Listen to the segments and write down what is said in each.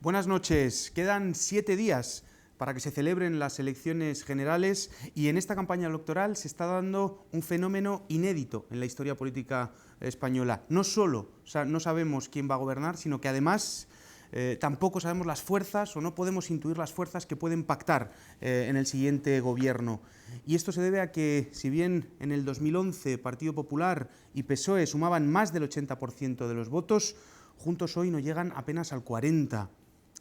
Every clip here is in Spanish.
Buenas noches. Quedan 7 días para que se celebren las elecciones generales y en esta campaña electoral se está dando un fenómeno inédito en la historia política española. No solo no sabemos quién va a gobernar, sino que además tampoco sabemos las fuerzas o no podemos intuir las fuerzas que pueden pactar en el siguiente gobierno. Y esto se debe a que, si bien en el 2011 Partido Popular y PSOE sumaban más del 80% de los votos, juntos hoy no llegan apenas al 40%.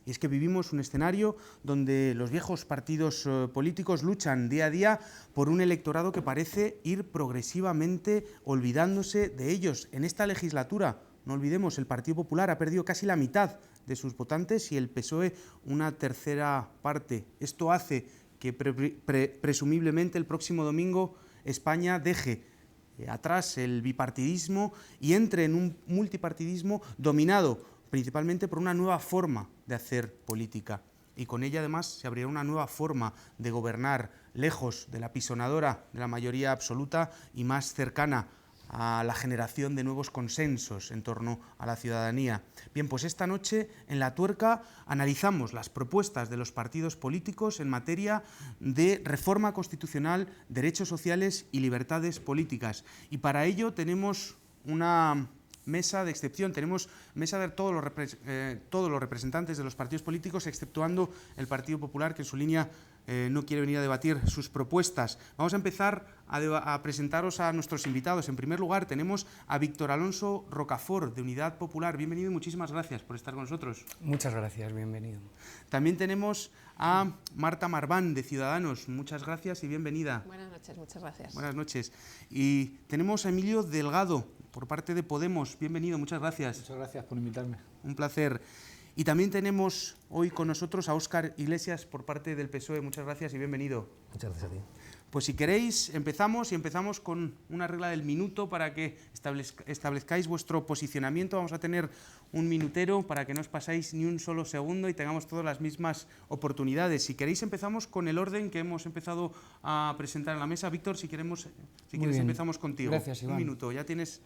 Y es que vivimos un escenario donde los viejos partidos políticos luchan día a día por un electorado que parece ir progresivamente olvidándose de ellos. En esta legislatura, no olvidemos, el Partido Popular ha perdido casi la mitad de sus votantes y el PSOE una tercera parte. Esto hace que presumiblemente el próximo domingo España deje atrás el bipartidismo y entre en un multipartidismo dominado principalmente por una nueva forma de hacer política. Y con ella además se abrirá una nueva forma de gobernar, lejos de la pisonadora de la mayoría absoluta y más cercana a la generación de nuevos consensos en torno a la ciudadanía. Bien, pues esta noche en La Tuerca analizamos las propuestas de los partidos políticos en materia de reforma constitucional, derechos sociales y libertades políticas. Y para ello tenemos una mesa de excepción, tenemos mesa de todos los representantes de los partidos políticos, exceptuando el Partido Popular, que en su línea no quiere venir a debatir sus propuestas. Vamos a empezar a presentaros a nuestros invitados. En primer lugar tenemos a Víctor Alonso Rocafort, de Unidad Popular. Bienvenido y muchísimas gracias por estar con nosotros. Muchas gracias, bienvenido. También tenemos a Marta Marván, de Ciudadanos. Muchas gracias y bienvenida. Buenas noches, muchas gracias. Buenas noches. Y tenemos a Emilio Delgado, por parte de Podemos. Bienvenido, muchas gracias. Muchas gracias por invitarme. Un placer. Y también tenemos hoy con nosotros a Óscar Iglesias por parte del PSOE. Muchas gracias y bienvenido. Muchas gracias a ti. Pues si queréis empezamos con una regla del minuto para que establezcáis vuestro posicionamiento. Vamos a tener un minutero para que no os pasáis ni un solo segundo y tengamos todas las mismas oportunidades. Si queréis empezamos con el orden que hemos empezado a presentar en la mesa. Víctor, si quieres empezamos contigo. Gracias, Iván. Un minuto, ya tienes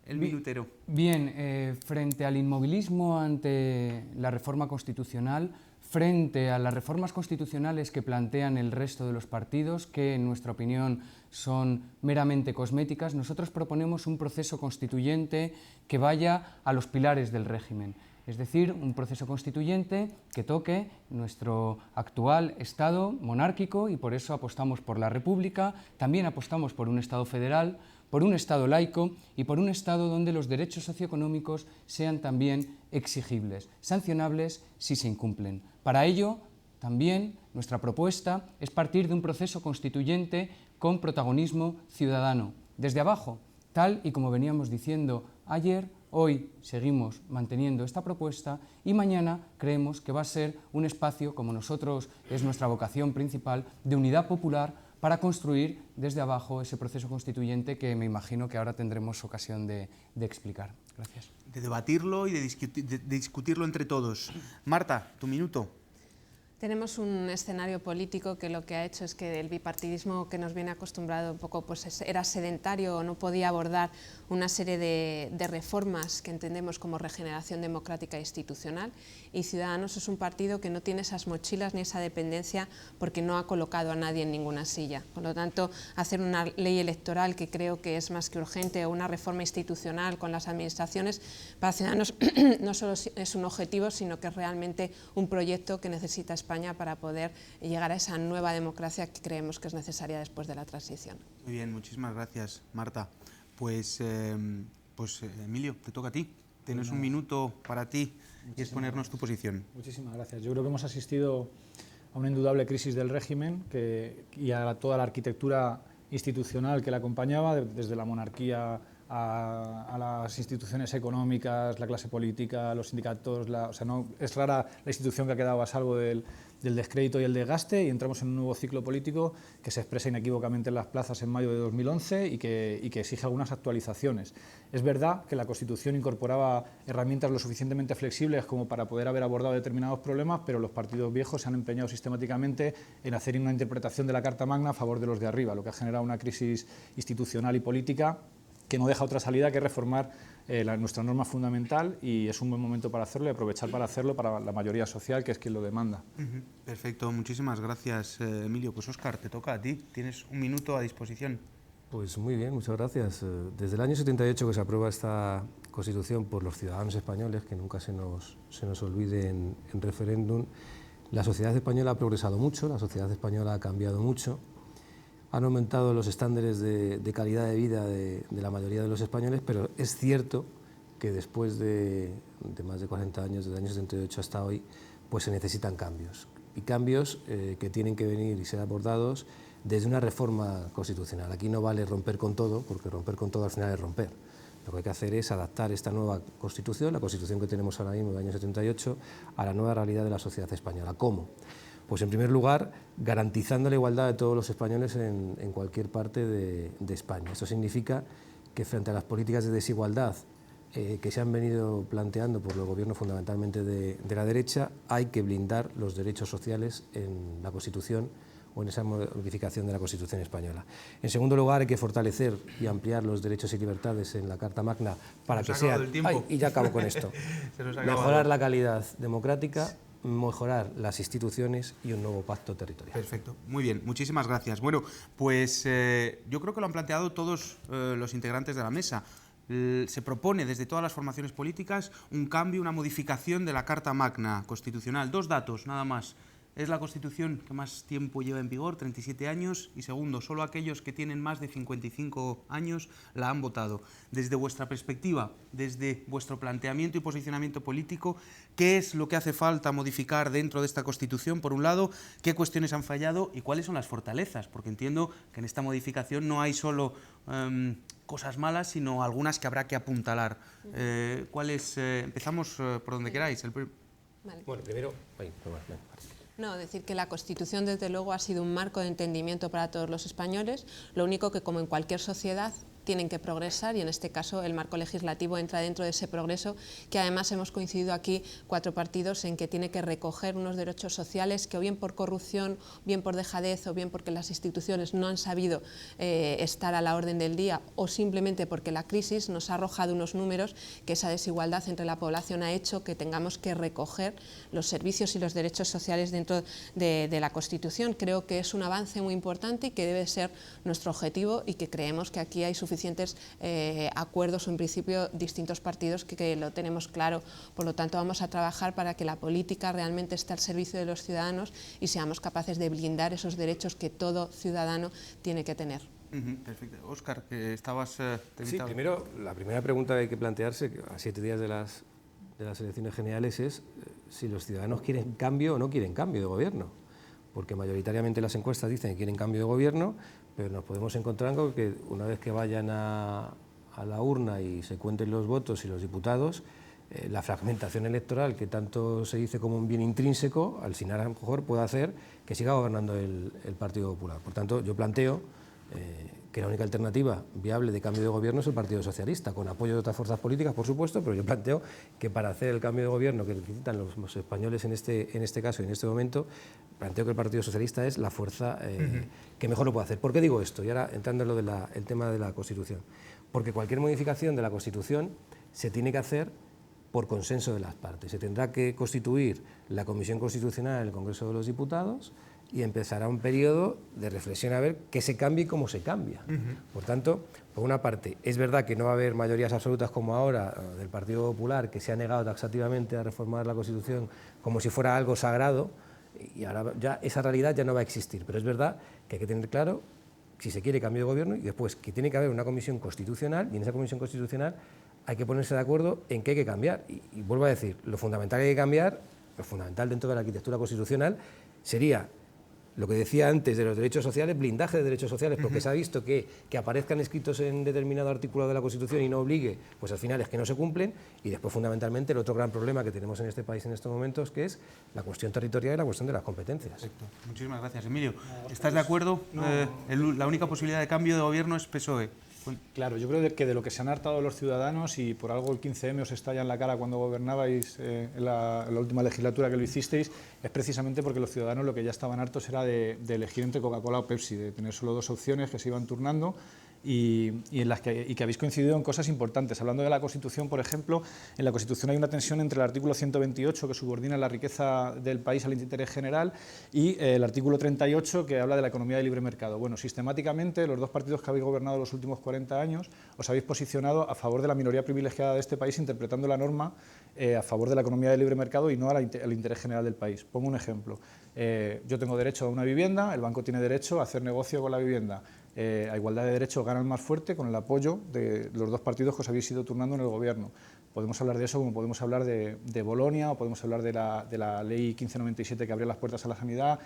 el minutero. Bien, frente al inmovilismo ante la reforma constitucional, frente a las reformas constitucionales que plantean el resto de los partidos, que en nuestra opinión son meramente cosméticas, nosotros proponemos un proceso constituyente que vaya a los pilares del régimen. Es decir, un proceso constituyente que toque nuestro actual Estado monárquico y por eso apostamos por la República, también apostamos por un Estado federal, por un Estado laico y por un Estado donde los derechos socioeconómicos sean también exigibles, sancionables si se incumplen. Para ello, también nuestra propuesta es partir de un proceso constituyente con protagonismo ciudadano, desde abajo, tal y como veníamos diciendo ayer. Hoy seguimos manteniendo esta propuesta y mañana creemos que va a ser un espacio, como nosotros es nuestra vocación principal, de unidad popular para construir desde abajo ese proceso constituyente que me imagino que ahora tendremos ocasión de explicar. Gracias. De debatirlo y de discutirlo entre todos. Marta, tu minuto. Tenemos un escenario político que lo que ha hecho es que el bipartidismo que nos viene acostumbrado un poco pues era sedentario o no podía abordar una serie de reformas que entendemos como regeneración democrática e institucional, y Ciudadanos es un partido que no tiene esas mochilas ni esa dependencia porque no ha colocado a nadie en ninguna silla. Por lo tanto, hacer una ley electoral que creo que es más que urgente o una reforma institucional con las administraciones, para Ciudadanos no solo es un objetivo, sino que es realmente un proyecto que necesita España para poder llegar a esa nueva democracia que creemos que es necesaria después de la transición. Muy bien, muchísimas gracias, Marta. Pues Emilio, te toca a ti. Tienes un minuto para ti y exponernos tu posición. Muchísimas gracias. Yo creo que hemos asistido a una indudable crisis del régimen y a toda la arquitectura institucional que la acompañaba, desde la monarquía a las instituciones económicas, la clase política, los sindicatos. Es rara la institución que ha quedado a salvo del descrédito y el desgaste, y entramos en un nuevo ciclo político que se expresa inequívocamente en las plazas en mayo de 2011 y que exige algunas actualizaciones. Es verdad que la Constitución incorporaba herramientas lo suficientemente flexibles como para poder haber abordado determinados problemas, pero los partidos viejos se han empeñado sistemáticamente en hacer una interpretación de la Carta Magna a favor de los de arriba, lo que ha generado una crisis institucional y política que no deja otra salida que reformar nuestra norma fundamental, y es un buen momento para hacerlo y aprovechar para hacerlo para la mayoría social, que es quien lo demanda. Perfecto, muchísimas gracias, Emilio. Pues Óscar, te toca a ti, tienes un minuto a disposición. Pues muy bien, muchas gracias. Desde el año 78 que se aprueba esta Constitución por los ciudadanos españoles, que nunca se nos olvide en referéndum, la sociedad española ha progresado mucho, la sociedad española ha cambiado mucho, han aumentado los estándares de calidad de vida de la mayoría de los españoles, pero es cierto que después de más de 40 años, desde el año 78 hasta hoy, pues se necesitan cambios. Y cambios que tienen que venir y ser abordados desde una reforma constitucional. Aquí no vale romper con todo, porque romper con todo al final es romper. Lo que hay que hacer es adaptar esta nueva Constitución, la Constitución que tenemos ahora mismo del año 78, a la nueva realidad de la sociedad española. ¿Cómo? Pues en primer lugar, garantizando la igualdad de todos los españoles en cualquier parte de España. Esto significa que frente a las políticas de desigualdad que se han venido planteando por los gobiernos fundamentalmente de la derecha, hay que blindar los derechos sociales en la Constitución o en esa modificación de la Constitución española. En segundo lugar, hay que fortalecer y ampliar los derechos y libertades en la Carta Magna para que sean... y ya acabo con esto. Mejorar la calidad democrática, mejorar las instituciones y un nuevo pacto territorial. Perfecto, muy bien, muchísimas gracias. Bueno, pues yo creo que lo han planteado todos los integrantes de la mesa. Se propone desde todas las formaciones políticas un cambio, una modificación de la Carta Magna Constitucional. Dos datos, nada más. Es la Constitución que más tiempo lleva en vigor, 37 años, y segundo, solo aquellos que tienen más de 55 años la han votado. Desde vuestra perspectiva, desde vuestro planteamiento y posicionamiento político, ¿qué es lo que hace falta modificar dentro de esta Constitución? Por un lado, ¿qué cuestiones han fallado y cuáles son las fortalezas? Porque entiendo que en esta modificación no hay solo cosas malas, sino algunas que habrá que apuntalar. Empezamos por donde queráis. Vale. Bueno, primero... No, decir que la Constitución desde luego ha sido un marco de entendimiento para todos los españoles, lo único que como en cualquier sociedad tienen que progresar y en este caso el marco legislativo entra dentro de ese progreso, que además hemos coincidido aquí 4 partidos en que tiene que recoger unos derechos sociales que o bien por corrupción, bien por dejadez o bien porque las instituciones no han sabido estar a la orden del día o simplemente porque la crisis nos ha arrojado unos números que esa desigualdad entre la población ha hecho que tengamos que recoger los servicios y los derechos sociales dentro de la Constitución. Creo que es un avance muy importante y que debe ser nuestro objetivo y que creemos que aquí hay suficientes acuerdos o en principio distintos partidos que lo tenemos claro. Por lo tanto vamos a trabajar para que la política realmente esté al servicio de los ciudadanos y seamos capaces de blindar esos derechos que todo ciudadano tiene que tener. Perfecto. Óscar, que estabas... Sí, primero, la primera pregunta que hay que plantearse a 7 días de las elecciones generales es si los ciudadanos quieren cambio o no quieren cambio de gobierno, porque mayoritariamente las encuestas dicen que quieren cambio de gobierno, pero nos podemos encontrar con que una vez que vayan a la urna y se cuenten los votos y los diputados, la fragmentación electoral, que tanto se dice como un bien intrínseco, al final a lo mejor puede hacer que siga gobernando el Partido Popular. Por tanto, yo planteo que la única alternativa viable de cambio de gobierno es el Partido Socialista, con apoyo de otras fuerzas políticas, por supuesto, pero yo planteo que para hacer el cambio de gobierno que necesitan los españoles en este caso y en este momento, planteo que el Partido Socialista es la fuerza que mejor lo puede hacer. ¿Por qué digo esto? Y ahora entrando en el tema de la Constitución. Porque cualquier modificación de la Constitución se tiene que hacer por consenso de las partes. Se tendrá que constituir la Comisión Constitucional en el Congreso de los Diputados y empezará un periodo de reflexión a ver qué se cambia y cómo se cambia. Por tanto, por una parte, es verdad que no va a haber mayorías absolutas como ahora del Partido Popular, que se ha negado taxativamente a reformar la Constitución como si fuera algo sagrado, y ahora ya esa realidad ya no va a existir. Pero es verdad que hay que tener claro si se quiere cambio de gobierno y después que tiene que haber una comisión constitucional, y en esa comisión constitucional hay que ponerse de acuerdo en qué hay que cambiar. Y vuelvo a decir, lo fundamental que hay que cambiar, lo fundamental dentro de la arquitectura constitucional, sería lo que decía antes de los derechos sociales, blindaje de derechos sociales, porque se ha visto que aparezcan escritos en determinado artículo de la Constitución y no obligue, pues al final es que no se cumplen. Y después, fundamentalmente, el otro gran problema que tenemos en este país en estos momentos, que es la cuestión territorial y la cuestión de las competencias. Perfecto. Muchísimas gracias. Emilio, ¿estás de acuerdo? La única posibilidad de cambio de gobierno es PSOE. Claro, yo creo que de lo que se han hartado los ciudadanos, y por algo el 15M os estalla en la cara cuando gobernabais en la última legislatura que lo hicisteis, es precisamente porque los ciudadanos lo que ya estaban hartos era de elegir entre Coca-Cola o Pepsi, de tener solo 2 opciones que se iban turnando y que habéis coincidido en cosas importantes. Hablando de la Constitución, por ejemplo, en la Constitución hay una tensión entre el artículo 128, que subordina la riqueza del país al interés general, y el artículo 38, que habla de la economía de libre mercado. Bueno, sistemáticamente, los dos partidos que habéis gobernado los últimos 40 años, os habéis posicionado a favor de la minoría privilegiada de este país, interpretando la norma a favor de la economía de libre mercado y no al interés general del país. Pongo un ejemplo. Yo tengo derecho a una vivienda, el banco tiene derecho a hacer negocio con la vivienda. A igualdad de derechos gana el más fuerte con el apoyo de los dos partidos que os habéis ido turnando en el gobierno. Podemos hablar de eso, como podemos hablar de Bolonia, o podemos hablar de la ley 1597 que abrió las puertas a la sanidad.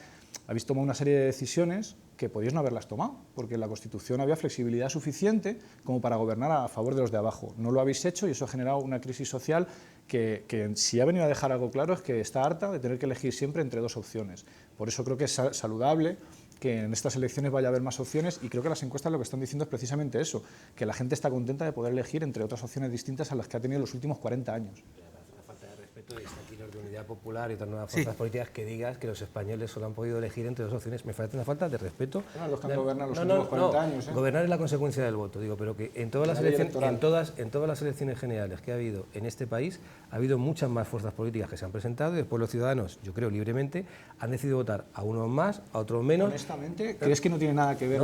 Habéis tomado una serie de decisiones que podíais no haberlas tomado, porque en la Constitución había flexibilidad suficiente como para gobernar a favor de los de abajo. No lo habéis hecho y eso ha generado una crisis social que si ha venido a dejar algo claro es que está harta de tener que elegir siempre entre dos opciones. Por eso creo que es saludable que en estas elecciones vaya a haber más opciones y creo que las encuestas lo que están diciendo es precisamente eso, que la gente está contenta de poder elegir entre otras opciones distintas a las que ha tenido los últimos 40 años. La falta de respeto de esta de Unidad Popular y otras nuevas fuerzas políticas que digas que los españoles solo han podido elegir entre dos opciones, me parece una falta de respeto. Los que han gobernado los últimos 40 años. Gobernar es la consecuencia del voto, digo, pero que en todas las elecciones generales que ha habido en este país ha habido muchas más fuerzas políticas que se han presentado y después los ciudadanos, yo creo libremente, han decidido votar a unos más, a otros menos. Honestamente, ¿crees que no tiene nada que ver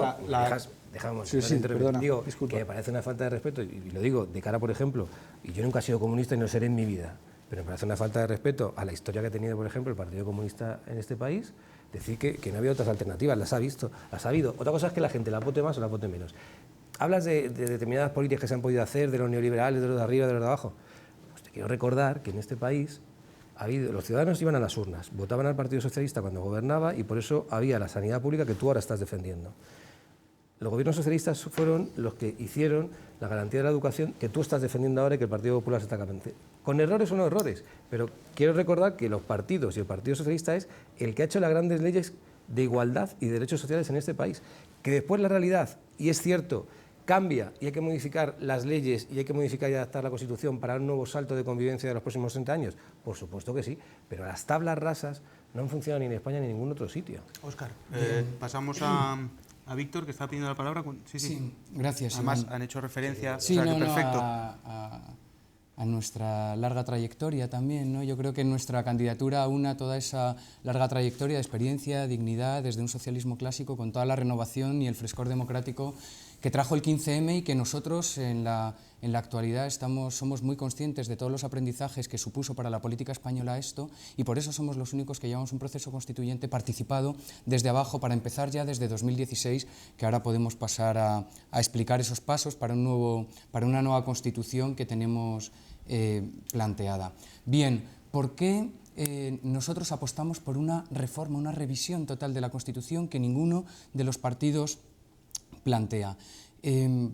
Dejamos, perdona, digo, disculpa. que me parece una falta de respeto, y lo digo de cara, por ejemplo, y yo nunca he sido comunista y no seré en mi vida, pero me parece una falta de respeto a la historia que ha tenido, por ejemplo, el Partido Comunista en este país, decir que no había otras alternativas, las ha visto, las ha habido. Otra cosa es que la gente la vote más o la vote menos. Hablas de determinadas políticas que se han podido hacer, de los neoliberales, de los de arriba, de los de abajo. Pues te quiero recordar que en este país los ciudadanos iban a las urnas, votaban al Partido Socialista cuando gobernaba y por eso había la sanidad pública que tú ahora estás defendiendo. Los gobiernos socialistas fueron los que hicieron la garantía de la educación que tú estás defendiendo ahora y que el Partido Popular se está cambiando. Con errores o no errores, pero quiero recordar que los partidos y el Partido Socialista es el que ha hecho las grandes leyes de igualdad y derechos sociales en este país. Que después la realidad, y es cierto, cambia y hay que modificar las leyes y hay que modificar y adaptar la Constitución para un nuevo salto de convivencia de los próximos 30 años, por supuesto que sí, pero las tablas rasas no han funcionado ni en España ni en ningún otro sitio. Óscar, pasamos a Víctor, que está pidiendo la palabra. Sí, gracias. Además, Iván. han hecho referencia, sí, o sea, que perfecto. A nuestra larga trayectoria también, ¿no? Yo creo que nuestra candidatura aúna toda esa larga trayectoria de experiencia, dignidad, desde un socialismo clásico, con toda la renovación y el frescor democrático que trajo el 15M y que nosotros en la actualidad somos muy conscientes de todos los aprendizajes que supuso para la política española esto y por eso somos los únicos que llevamos un proceso constituyente participado desde abajo para empezar ya desde 2016, que ahora podemos pasar a explicar esos pasos para una nueva constitución que tenemos planteada. Bien, ¿por qué nosotros apostamos por una reforma, una revisión total de la Constitución que ninguno de los partidos plantea?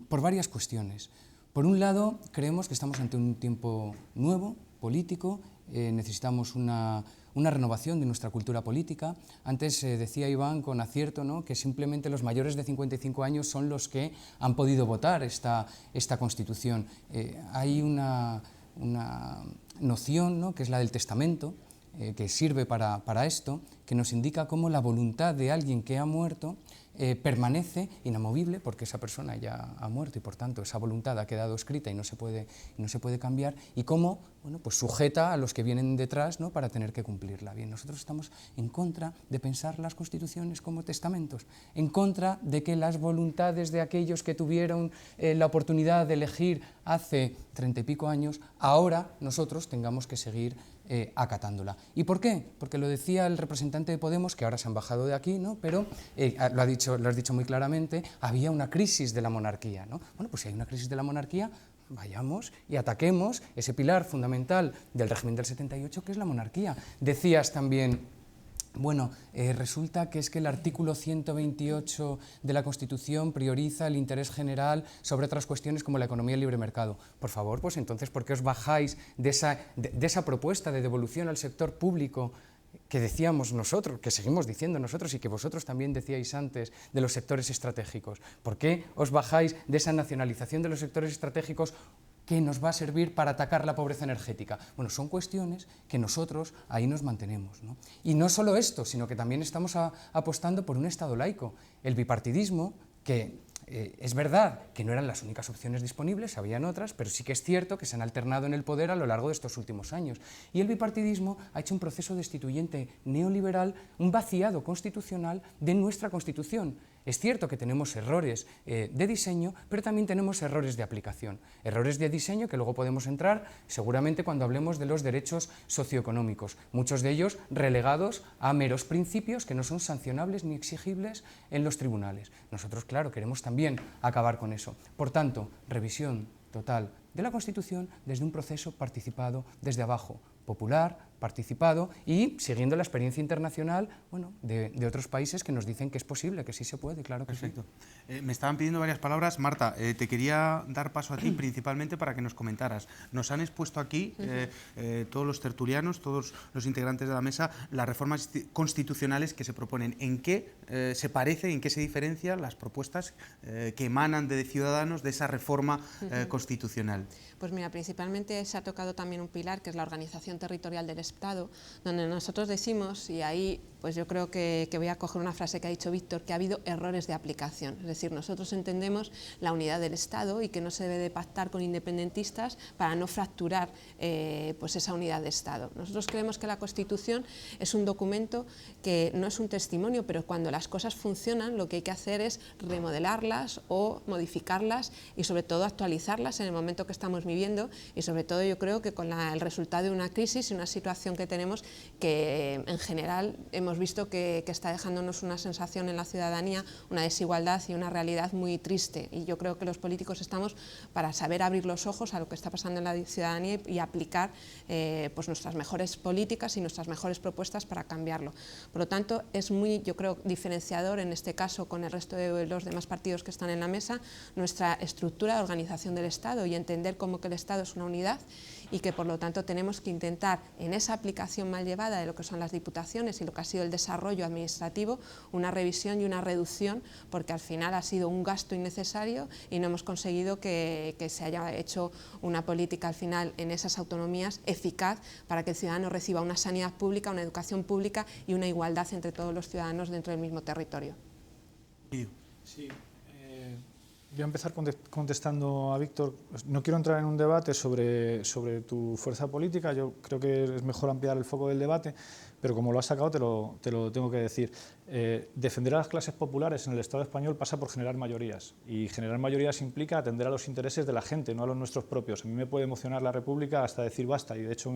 Por varias cuestiones. Por un lado, creemos que estamos ante un tiempo nuevo, político, necesitamos una renovación de nuestra cultura política. Antes decía Iván con acierto, ¿no?, que simplemente los mayores de 55 años son los que han podido votar esta Constitución. Hay una noción, ¿no?, que es la del testamento, que sirve para esto, que nos indica cómo la voluntad de alguien que ha muerto permanece inamovible porque esa persona ya ha muerto y por tanto esa voluntad ha quedado escrita y no se puede cambiar, y cómo, bueno, pues sujeta a los que vienen detrás, ¿no?, para tener que cumplirla. Bien, nosotros estamos en contra de pensar las constituciones como testamentos, en contra de que las voluntades de aquellos que tuvieron la oportunidad de elegir hace 30 y pico años, ahora nosotros tengamos que seguir acatándola. ¿Y por qué? Porque lo decía el representante de Podemos, que ahora se han bajado de aquí, ¿no?, pero lo has dicho muy claramente, había una crisis de la monarquía, ¿no? Bueno, pues si hay una crisis de la monarquía, vayamos y ataquemos ese pilar fundamental del régimen del 78, que es la monarquía. Decías también, bueno, resulta que es que el artículo 128 de la Constitución prioriza el interés general sobre otras cuestiones como la economía y el libre mercado. Por favor, pues entonces, ¿por qué os bajáis de esa propuesta de devolución al sector público que decíamos nosotros, que seguimos diciendo nosotros y que vosotros también decíais antes, de los sectores estratégicos? ¿Por qué os bajáis de esa nacionalización de los sectores estratégicos que nos va a servir para atacar la pobreza energética? Bueno, son cuestiones que nosotros ahí nos mantenemos, ¿no? Y no solo esto, sino que también estamos apostando por un Estado laico. El bipartidismo, que Es verdad que no eran las únicas opciones disponibles, habían otras, pero sí que es cierto que se han alternado en el poder a lo largo de estos últimos años. Y el bipartidismo ha hecho un proceso destituyente neoliberal, un vaciado constitucional de nuestra Constitución. Es cierto que tenemos errores de diseño, pero también tenemos errores de aplicación. Errores de diseño que luego podemos entrar seguramente cuando hablemos de los derechos socioeconómicos, muchos de ellos relegados a meros principios que no son sancionables ni exigibles en los tribunales. Nosotros, claro, queremos también acabar con eso. Por tanto, revisión total de la Constitución desde un proceso participado desde abajo, popular, participado y siguiendo la experiencia internacional, bueno, de otros países que nos dicen que es posible, que sí se puede, claro que Perfecto. sí. Me estaban pidiendo varias palabras. Marta, te quería dar paso a ti principalmente para que nos comentaras. Nos han expuesto aquí todos los tertulianos, todos los integrantes de la mesa, las reformas constitucionales que se proponen. ¿En qué se parece, en qué se diferencian las propuestas que emanan de Ciudadanos de esa reforma constitucional? Pues mira, principalmente se ha tocado también un pilar que es la organización territorial del Estado, donde nosotros decimos, y ahí pues yo creo que voy a coger una frase que ha dicho Víctor, que ha habido errores de aplicación. Es decir, nosotros entendemos la unidad del Estado y que no se debe de pactar con independentistas para no fracturar pues esa unidad de Estado. Nosotros creemos que la Constitución es un documento que no es un testimonio, pero cuando las cosas funcionan lo que hay que hacer es remodelarlas o modificarlas y sobre todo actualizarlas en el momento que estamos viviendo y sobre todo yo creo que con el resultado de una crisis y una situación que tenemos que en general hemos visto que está dejándonos una sensación en la ciudadanía, una desigualdad y una realidad muy triste, y yo creo que los políticos estamos para saber abrir los ojos a lo que está pasando en la ciudadanía y aplicar pues nuestras mejores políticas y nuestras mejores propuestas para cambiarlo. Por lo tanto, es muy, yo creo, diferenciador en este caso con el resto de los demás partidos que están en la mesa, nuestra estructura de organización del Estado y entender cómo que el Estado es una unidad y que por lo tanto tenemos que intentar en esa aplicación mal llevada de lo que son las diputaciones y lo que ha sido el desarrollo administrativo, una revisión y una reducción, porque al final ha sido un gasto innecesario y no hemos conseguido que se haya hecho una política al final en esas autonomías eficaz para que el ciudadano reciba una sanidad pública, una educación pública y una igualdad entre todos los ciudadanos dentro del mismo territorio. Sí. Voy a empezar contestando a Víctor. No quiero entrar en un debate sobre tu fuerza política, yo creo que es mejor ampliar el foco del debate, pero como lo has sacado te lo tengo que decir. Defender a las clases populares en el Estado español pasa por generar mayorías, y generar mayorías implica atender a los intereses de la gente, no a los nuestros propios. A mí me puede emocionar la República hasta decir basta, y de hecho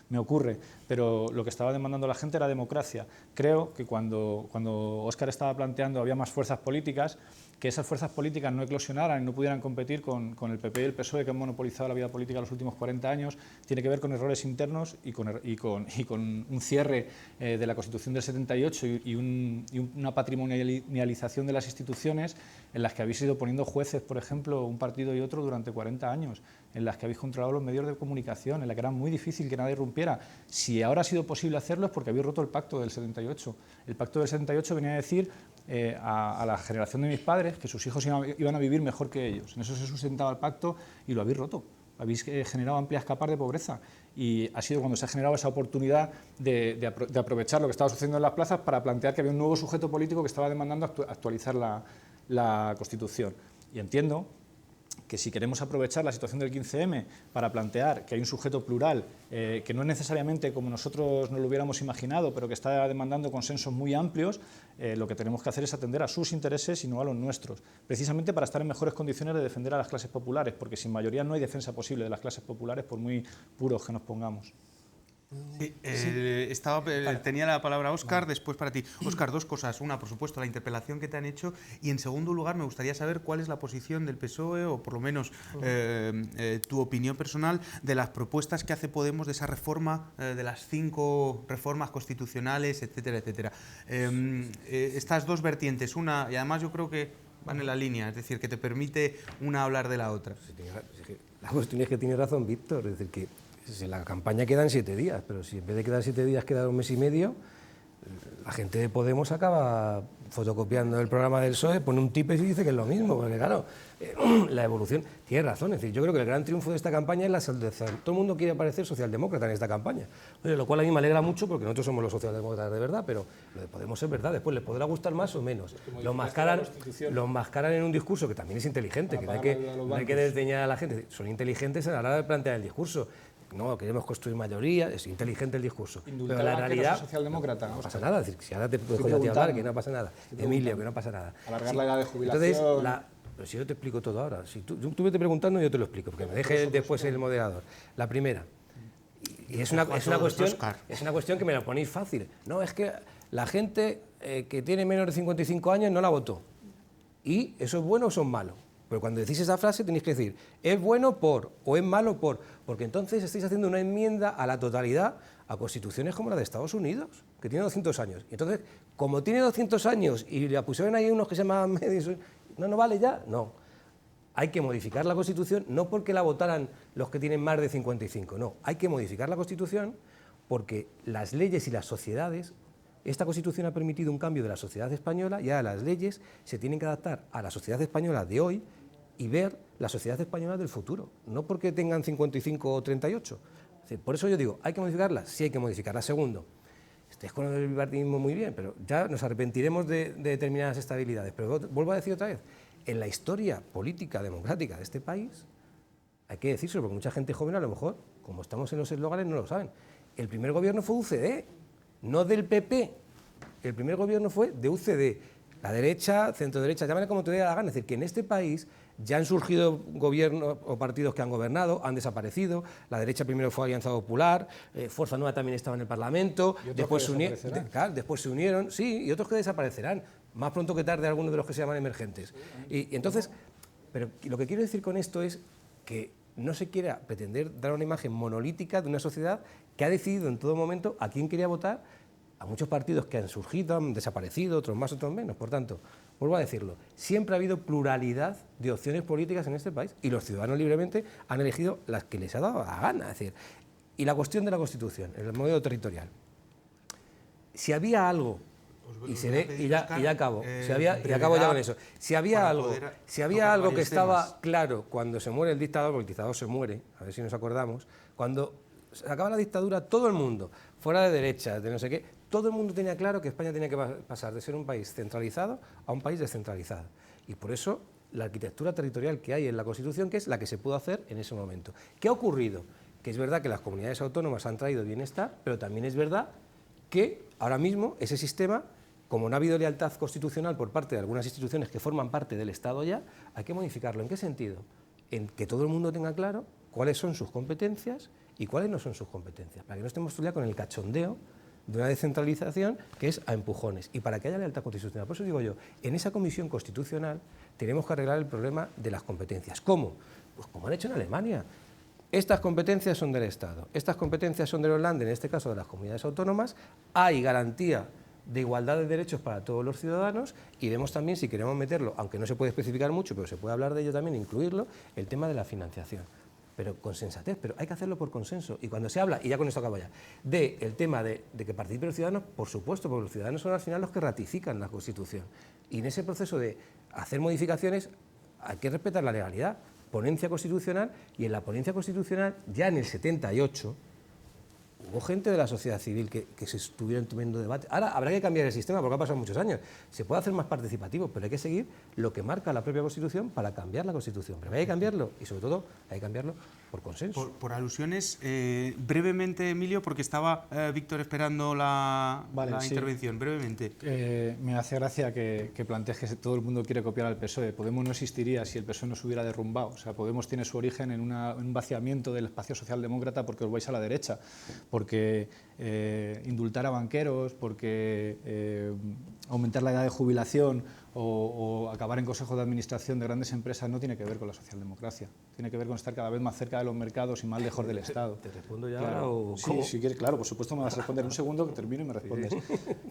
me ocurre, pero lo que estaba demandando la gente era democracia. Creo que cuando Óscar estaba planteando había más fuerzas políticas, que esas fuerzas políticas no eclosionaran y no pudieran competir con el PP y el PSOE, que han monopolizado la vida política los últimos 40 años, tiene que ver con errores internos y con un cierre de la Constitución del 78 y una patrimonialización de las instituciones en las que habéis ido poniendo jueces, por ejemplo, un partido y otro durante 40 años, en las que habéis controlado los medios de comunicación, en la que era muy difícil que nadie irrumpiera. Si ahora ha sido posible hacerlo es porque habéis roto el pacto del 78. El pacto del 78 venía a decir a la generación de mis padres que sus hijos iban a vivir mejor que ellos. En eso se sustentaba el pacto y lo habéis roto. Habéis generado amplias capas de pobreza y ha sido cuando se ha generado esa oportunidad de aprovechar lo que estaba sucediendo en las plazas para plantear que había un nuevo sujeto político que estaba demandando actualizar la Constitución. Y entiendo que si queremos aprovechar la situación del 15M para plantear que hay un sujeto plural que no es necesariamente como nosotros nos lo hubiéramos imaginado, pero que está demandando consensos muy amplios, lo que tenemos que hacer es atender a sus intereses y no a los nuestros, precisamente para estar en mejores condiciones de defender a las clases populares, porque sin mayoría no hay defensa posible de las clases populares por muy puros que nos pongamos. Sí, tenía la palabra Óscar, después para ti. Óscar, dos cosas. Una, por supuesto, la interpelación que te han hecho, y en segundo lugar me gustaría saber cuál es la posición del PSOE, o por lo menos tu opinión personal de las propuestas que hace Podemos de esa reforma, de las 5 reformas constitucionales, etcétera, etcétera. Estas dos vertientes, una, y además yo creo que van en la línea, es decir, que te permite una hablar de la otra. La cuestión es que tiene razón Víctor, es decir, que si la campaña quedan 7 días, pero si en vez de quedar 7 días queda 1 mes y medio, la gente de Podemos acaba fotocopiando el programa del PSOE, pone un tipe y dice que es lo mismo, porque claro, la evolución. Tiene razón, es decir, yo creo que el gran triunfo de esta campaña es la socialización. Todo el mundo quiere parecer socialdemócrata en esta campaña, lo cual a mí me alegra mucho porque nosotros somos los socialdemócratas de verdad, pero lo de Podemos es verdad, después les podrá gustar más o menos. Lo enmascaran en un discurso que también es inteligente, que no hay que desdeñar a la gente, son inteligentes a la hora de plantear el discurso. No, queremos construir mayoría, es inteligente el discurso. Indultar pero la realidad socialdemócrata. no pasa nada, es decir, si ahora te dejo yo a ti hablar, que no pasa nada. Emilio, que no pasa nada. Alargar la edad de jubilación. Entonces, pero si yo te explico todo ahora, si tú me estás preguntando, yo te lo explico, porque me deje después el moderador. La primera, y es una cuestión que me la ponéis fácil. No, es que la gente que tiene menos de 55 años no la votó. ¿Y eso es bueno o son malos? Pero cuando decís esa frase tenéis que decir, es bueno por o es malo por, porque entonces estáis haciendo una enmienda a la totalidad a constituciones como la de Estados Unidos, que tiene 200 años. Y entonces, como tiene 200 años y le pusieron ahí unos que se llamaban medios, no vale ya, no. Hay que modificar la Constitución, no porque la votaran los que tienen más de 55, no. Hay que modificar la Constitución porque las leyes y las sociedades, esta Constitución ha permitido un cambio de la sociedad española y ahora las leyes se tienen que adaptar a la sociedad española de hoy y ver la sociedad española del futuro, no porque tengan 55 o 38. Es decir, por eso yo digo, ¿hay que modificarla? Sí hay que modificarla. Segundo, estáis con el bipartidismo muy bien, pero ya nos arrepentiremos de determinadas estabilidades. Pero vuelvo a decir otra vez, en la historia política democrática de este país, hay que decírselo, porque mucha gente joven a lo mejor, como estamos en los eslóganes, no lo saben. El primer gobierno fue UCD, no del PP. El primer gobierno fue de UCD. La derecha, centro-derecha, llámale como te dé la gana. Es decir, que en este país ya han surgido gobiernos o partidos que han gobernado, han desaparecido. La derecha primero fue Alianza Popular, Fuerza Nueva también estaba en el Parlamento, después se unieron, sí, y otros que desaparecerán, más pronto que tarde algunos de los que se llaman emergentes. Y entonces, pero lo que quiero decir con esto es que no se quiera pretender dar una imagen monolítica de una sociedad que ha decidido en todo momento a quién quería votar, a muchos partidos que han surgido, han desaparecido, otros más, otros menos. Por tanto, vuelvo a decirlo, siempre ha habido pluralidad de opciones políticas en este país y los ciudadanos libremente han elegido las que les ha dado la gana. Es decir, y la cuestión de la Constitución, el modelo territorial. Si había algo, y ya acabo, y acabo ya con eso, si había algo que estaba claro cuando se muere el dictador, porque el dictador se muere, a ver si nos acordamos, cuando se acaba la dictadura, todo el mundo, fuera de derecha, de no sé qué, todo el mundo tenía claro que España tenía que pasar de ser un país centralizado a un país descentralizado. Y por eso la arquitectura territorial que hay en la Constitución, que es la que se pudo hacer en ese momento. ¿Qué ha ocurrido? Que es verdad que las comunidades autónomas han traído bienestar, pero también es verdad que ahora mismo ese sistema, como no ha habido lealtad constitucional por parte de algunas instituciones que forman parte del Estado ya, hay que modificarlo. ¿En qué sentido? En que todo el mundo tenga claro cuáles son sus competencias y cuáles no son sus competencias, para que no estemos ya con el cachondeo de una descentralización que es a empujones y para que haya lealtad constitucional. Por eso digo yo, en esa comisión constitucional tenemos que arreglar el problema de las competencias. ¿Cómo? Pues como han hecho en Alemania. Estas competencias son del Estado, estas competencias son de los Länder, en este caso de las comunidades autónomas, hay garantía de igualdad de derechos para todos los ciudadanos y vemos también, si queremos meterlo, aunque no se puede especificar mucho, pero se puede hablar de ello también, incluirlo, el tema de la financiación. Pero con sensatez, pero hay que hacerlo por consenso. Y cuando se habla, y ya con esto acabo ya, del tema de que participen los ciudadanos, por supuesto, porque los ciudadanos son al final los que ratifican la Constitución. Y en ese proceso de hacer modificaciones hay que respetar la legalidad. Ponencia constitucional, y en la ponencia constitucional, ya en el 78, hubo gente de la sociedad civil que se estuviera en tremendo debate. Ahora habrá que cambiar el sistema porque ha pasado muchos años. Se puede hacer más participativo, pero hay que seguir lo que marca la propia Constitución para cambiar la Constitución. Pero hay que cambiarlo y, sobre todo, hay que cambiarlo por consenso. Por alusiones, brevemente, Emilio, porque estaba Víctor esperando la intervención. Brevemente. Me hace gracia que plantees que todo el mundo quiere copiar al PSOE. Podemos no existiría si el PSOE no se hubiera derrumbado. O sea, Podemos tiene su origen en un vaciamiento del espacio socialdemócrata porque os vais a la derecha. Porque indultar a banqueros, porque aumentar la edad de jubilación o acabar en consejos de administración de grandes empresas no tiene que ver con la socialdemocracia. Tiene que ver con estar cada vez más cerca de los mercados y más lejos del Estado. ¿Te respondo ya? Claro. Sí, si quieres, claro, por supuesto me vas a responder. Un segundo que termino y me respondes.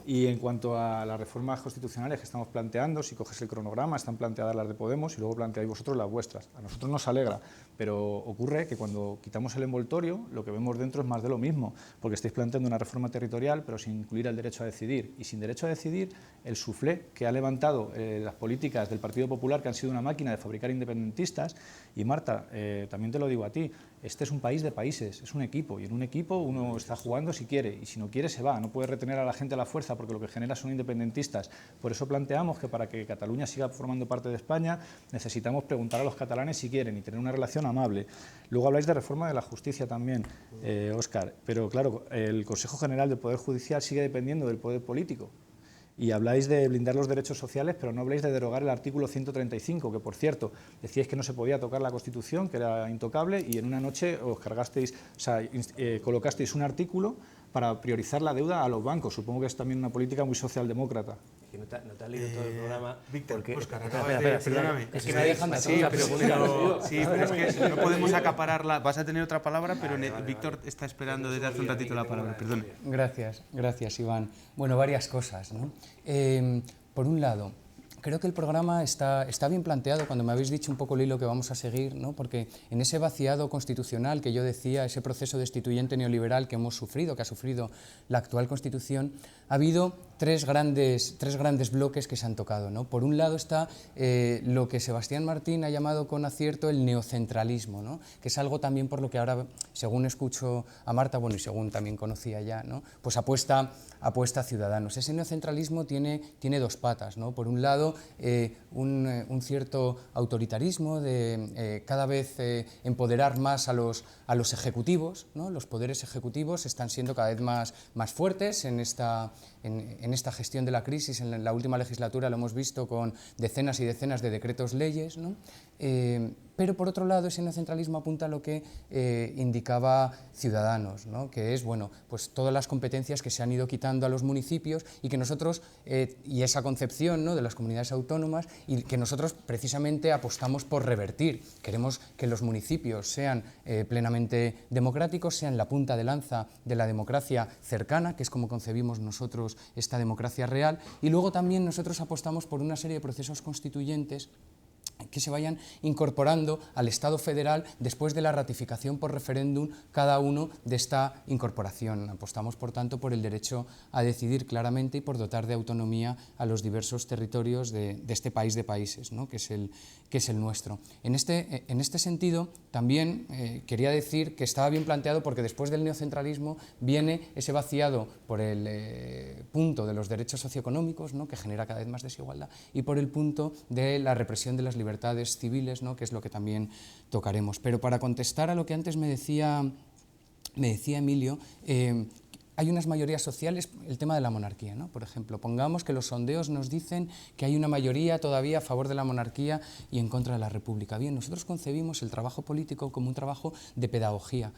Y en cuanto a las reformas constitucionales que estamos planteando, si coges el cronograma, están planteadas las de Podemos y luego planteáis vosotros las vuestras. A nosotros nos alegra, pero ocurre que cuando quitamos el envoltorio, lo que vemos dentro es más de lo mismo, porque estáis planteando planteando una reforma territorial, pero sin incluir el derecho a decidir. Y sin derecho a decidir, el suflé que ha levantado las políticas del Partido Popular, que han sido una máquina de fabricar independentistas. Y Marta, también te lo digo a ti, este es un país de países, es un equipo, y en un equipo uno está jugando si quiere, y si no quiere se va, no puede retener a la gente a la fuerza porque lo que genera son independentistas. Por eso planteamos que para que Cataluña siga formando parte de España necesitamos preguntar a los catalanes si quieren y tener una relación amable. Luego habláis de reforma de la justicia también, Óscar, pero claro, el Consejo General del Poder Judicial sigue dependiendo del poder político. Y habláis de blindar los derechos sociales, pero no habláis de derogar el artículo 135, que por cierto, decíais que no se podía tocar la Constitución, que era intocable, y en una noche os cargasteis, o sea, colocasteis un artículo para priorizar la deuda a los bancos. Supongo que es también una política muy socialdemócrata. Que no te has leído todo el programa. Víctor, Óscar, perdóname. Es que me dejan de sí, pero es que no podemos acapararla. Vas a tener otra palabra, pero Víctor está esperando desde hace un ratito la palabra. Perdón. Gracias, Iván. Bueno, varias cosas, ¿no? Por un lado, creo que el programa está bien planteado cuando me habéis dicho un poco el hilo que vamos a seguir, ¿no? Porque en ese vaciado constitucional que yo decía, ese proceso destituyente neoliberal que hemos sufrido, que ha sufrido la actual Constitución, ha habido tres grandes bloques que se han tocado, ¿no? Por un lado está lo que Sebastián Martín ha llamado con acierto el neocentralismo, ¿no? Que es algo también por lo que ahora, según escucho a Marta, bueno, y según también conocía ya, ¿no? Pues apuesta a Ciudadanos. Ese neocentralismo tiene dos patas, ¿no? Por un lado, un cierto autoritarismo de cada vez empoderar más a los ejecutivos, ¿no? Los poderes ejecutivos están siendo cada vez más fuertes en esta gestión de la crisis. En la última legislatura lo hemos visto con decenas y decenas de decretos leyes, ¿no? Pero por otro lado ese neocentralismo apunta a lo que indicaba Ciudadanos, ¿no? Que es, bueno, pues todas las competencias que se han ido quitando a los municipios y que nosotros, y esa concepción, ¿no?, de las comunidades autónomas, y que nosotros precisamente apostamos por revertir. Queremos que los municipios sean plenamente democráticos, sean la punta de lanza de la democracia cercana, que es como concebimos nosotros esta democracia real, y luego también nosotros apostamos por una serie de procesos constituyentes que se vayan incorporando al Estado federal después de la ratificación por referéndum cada uno de esta incorporación. Apostamos, por tanto, por el derecho a decidir claramente y por dotar de autonomía a los diversos territorios de este país de países, ¿no?, que es el nuestro. En este sentido, también quería decir que estaba bien planteado porque después del neocentralismo viene ese vaciado por el punto de los derechos socioeconómicos, ¿no?, que genera cada vez más desigualdad, y por el punto de la represión de las libertades civiles, ¿no?, que es lo que también tocaremos. Pero para contestar a lo que antes me decía Emilio, hay unas mayorías sociales, el tema de la monarquía, ¿no? Por ejemplo, pongamos que los sondeos nos dicen que hay una mayoría todavía a favor de la monarquía y en contra de la república. Bien, nosotros concebimos el trabajo político como un trabajo de pedagogía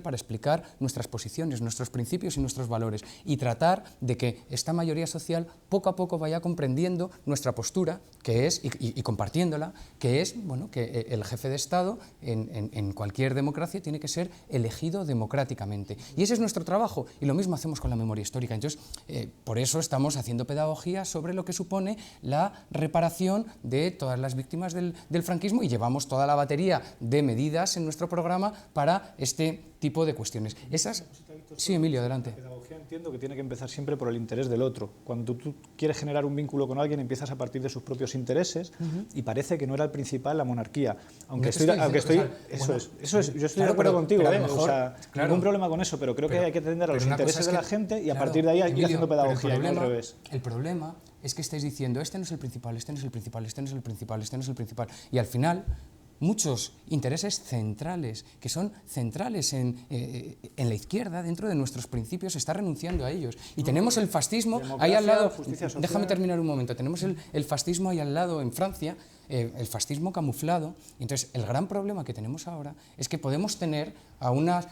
para explicar nuestras posiciones, nuestros principios y nuestros valores, y tratar de que esta mayoría social poco a poco vaya comprendiendo nuestra postura, que es, y compartiéndola, que es, bueno, que el jefe de Estado en cualquier democracia tiene que ser elegido democráticamente. Y ese es nuestro trabajo. Y lo mismo hacemos con la memoria histórica. Entonces, por eso estamos haciendo pedagogía sobre lo que supone la reparación de todas las víctimas del franquismo, y llevamos toda la batería de medidas en nuestro programa para este tipo de cuestiones. Esas... Sí, Emilio, adelante. La pedagogía entiendo que tiene que empezar siempre por el interés del otro. Cuando tú quieres generar un vínculo con alguien, empiezas a partir de sus propios intereses, y parece que no era el principal la monarquía. Yo estoy de acuerdo contigo, o sea, ningún problema con eso, pero creo que hay que atender a los intereses de la gente y a partir de ahí ir haciendo pedagogía, y no al revés. El problema es que estáis diciendo, este no es el principal, este no es el principal, este no es el principal, este no es el principal, y al final muchos intereses centrales, que son centrales en la izquierda, dentro de nuestros principios, se está renunciando a ellos. Y tenemos el fascismo ahí al lado, déjame terminar un momento, tenemos el fascismo ahí al lado en Francia, el fascismo camuflado. Y entonces el gran problema que tenemos ahora es que podemos tener a unas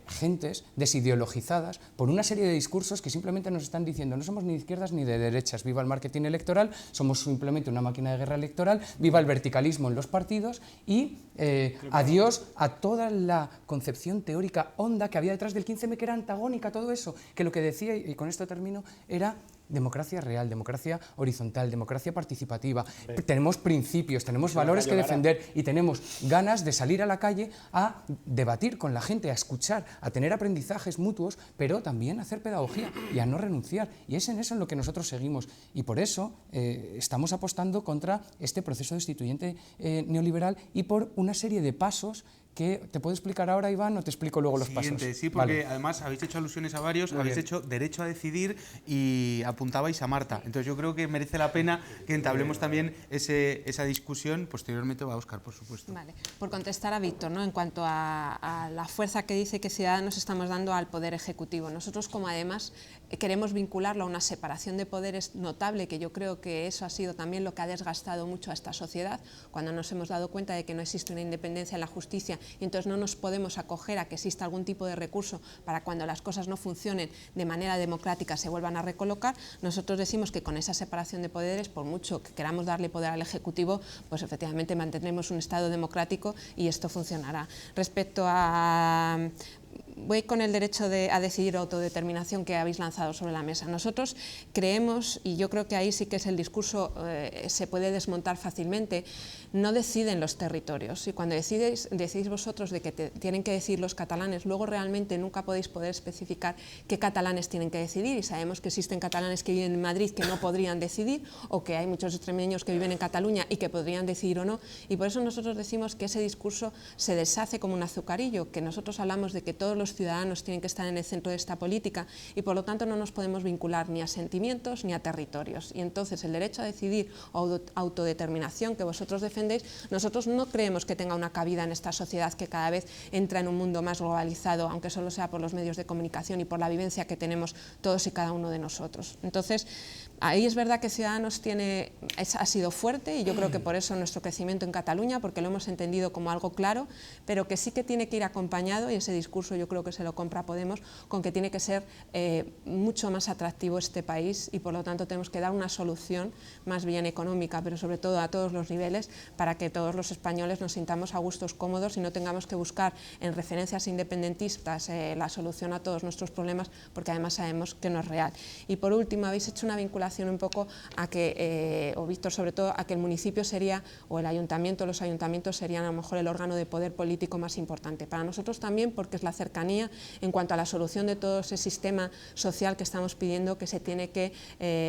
gentes desideologizadas por una serie de discursos que simplemente nos están diciendo no somos ni de izquierdas ni de derechas, viva el marketing electoral, somos simplemente una máquina de guerra electoral, viva el verticalismo en los partidos y adiós a toda la concepción teórica honda que había detrás del 15M, que era antagónica a todo eso, que lo que decía, y con esto termino, era democracia real, democracia horizontal, democracia participativa. Tenemos principios, tenemos valores que defender y tenemos ganas de salir a la calle a debatir con la gente, a escuchar, a tener aprendizajes mutuos, pero también a hacer pedagogía y a no renunciar. Y es en eso en lo que nosotros seguimos. Y por eso estamos apostando contra este proceso destituyente neoliberal y por una serie de pasos que te puedo explicar ahora, Iván, o te explico luego los pasos. Sí, porque además habéis hecho alusiones a varios, habéis hecho derecho a decidir y apuntabais a Marta. Entonces yo creo que merece la pena que entablemos también esa discusión. Posteriormente va Óscar, por supuesto. Vale, por contestar a Víctor, ¿no? En cuanto a la fuerza que dice que Ciudadanos estamos dando al Poder Ejecutivo. Nosotros, como además queremos vincularlo a una separación de poderes notable, que yo creo que eso ha sido también lo que ha desgastado mucho a esta sociedad, cuando nos hemos dado cuenta de que no existe una independencia en la justicia y entonces no nos podemos acoger a que exista algún tipo de recurso para cuando las cosas no funcionen de manera democrática se vuelvan a recolocar. Nosotros decimos que con esa separación de poderes, por mucho que queramos darle poder al Ejecutivo, pues efectivamente mantendremos un Estado democrático y esto funcionará. Respecto a... Voy con el derecho a decidir o autodeterminación que habéis lanzado sobre la mesa. Nosotros creemos, y yo creo que ahí sí que es el discurso, se puede desmontar fácilmente, no deciden los territorios. Y cuando decís vosotros de que tienen que decidir los catalanes, luego realmente nunca podéis poder especificar qué catalanes tienen que decidir. Y sabemos que existen catalanes que viven en Madrid que no podrían decidir, o que hay muchos extremeños que viven en Cataluña y que podrían decidir o no. Y por eso nosotros decimos que ese discurso se deshace como un azucarillo, que nosotros hablamos de que todos los ciudadanos tienen que estar en el centro de esta política y por lo tanto no nos podemos vincular ni a sentimientos ni a territorios. Y entonces el derecho a decidir o autodeterminación que vosotros defendéis, nosotros no creemos que tenga una cabida en esta sociedad que cada vez entra en un mundo más globalizado, aunque solo sea por los medios de comunicación y por la vivencia que tenemos todos y cada uno de nosotros. Entonces, ahí es verdad que Ciudadanos ha sido fuerte y yo creo que por eso nuestro crecimiento en Cataluña, porque lo hemos entendido como algo claro, pero que sí que tiene que ir acompañado, y ese discurso yo creo que se lo compra Podemos, con que tiene que ser mucho más atractivo este país y por lo tanto tenemos que dar una solución más bien económica, pero sobre todo a todos los niveles, para que todos los españoles nos sintamos a gustos, cómodos y no tengamos que buscar en referencias independentistas la solución a todos nuestros problemas, porque además sabemos que no es real. Y por último, habéis hecho una vinculación un poco a que, o Víctor sobre todo, a que el municipio sería, o el ayuntamiento, los ayuntamientos serían a lo mejor el órgano de poder político más importante. Para nosotros también, porque es la cercanía en cuanto a la solución de todo ese sistema social que estamos pidiendo que se tiene que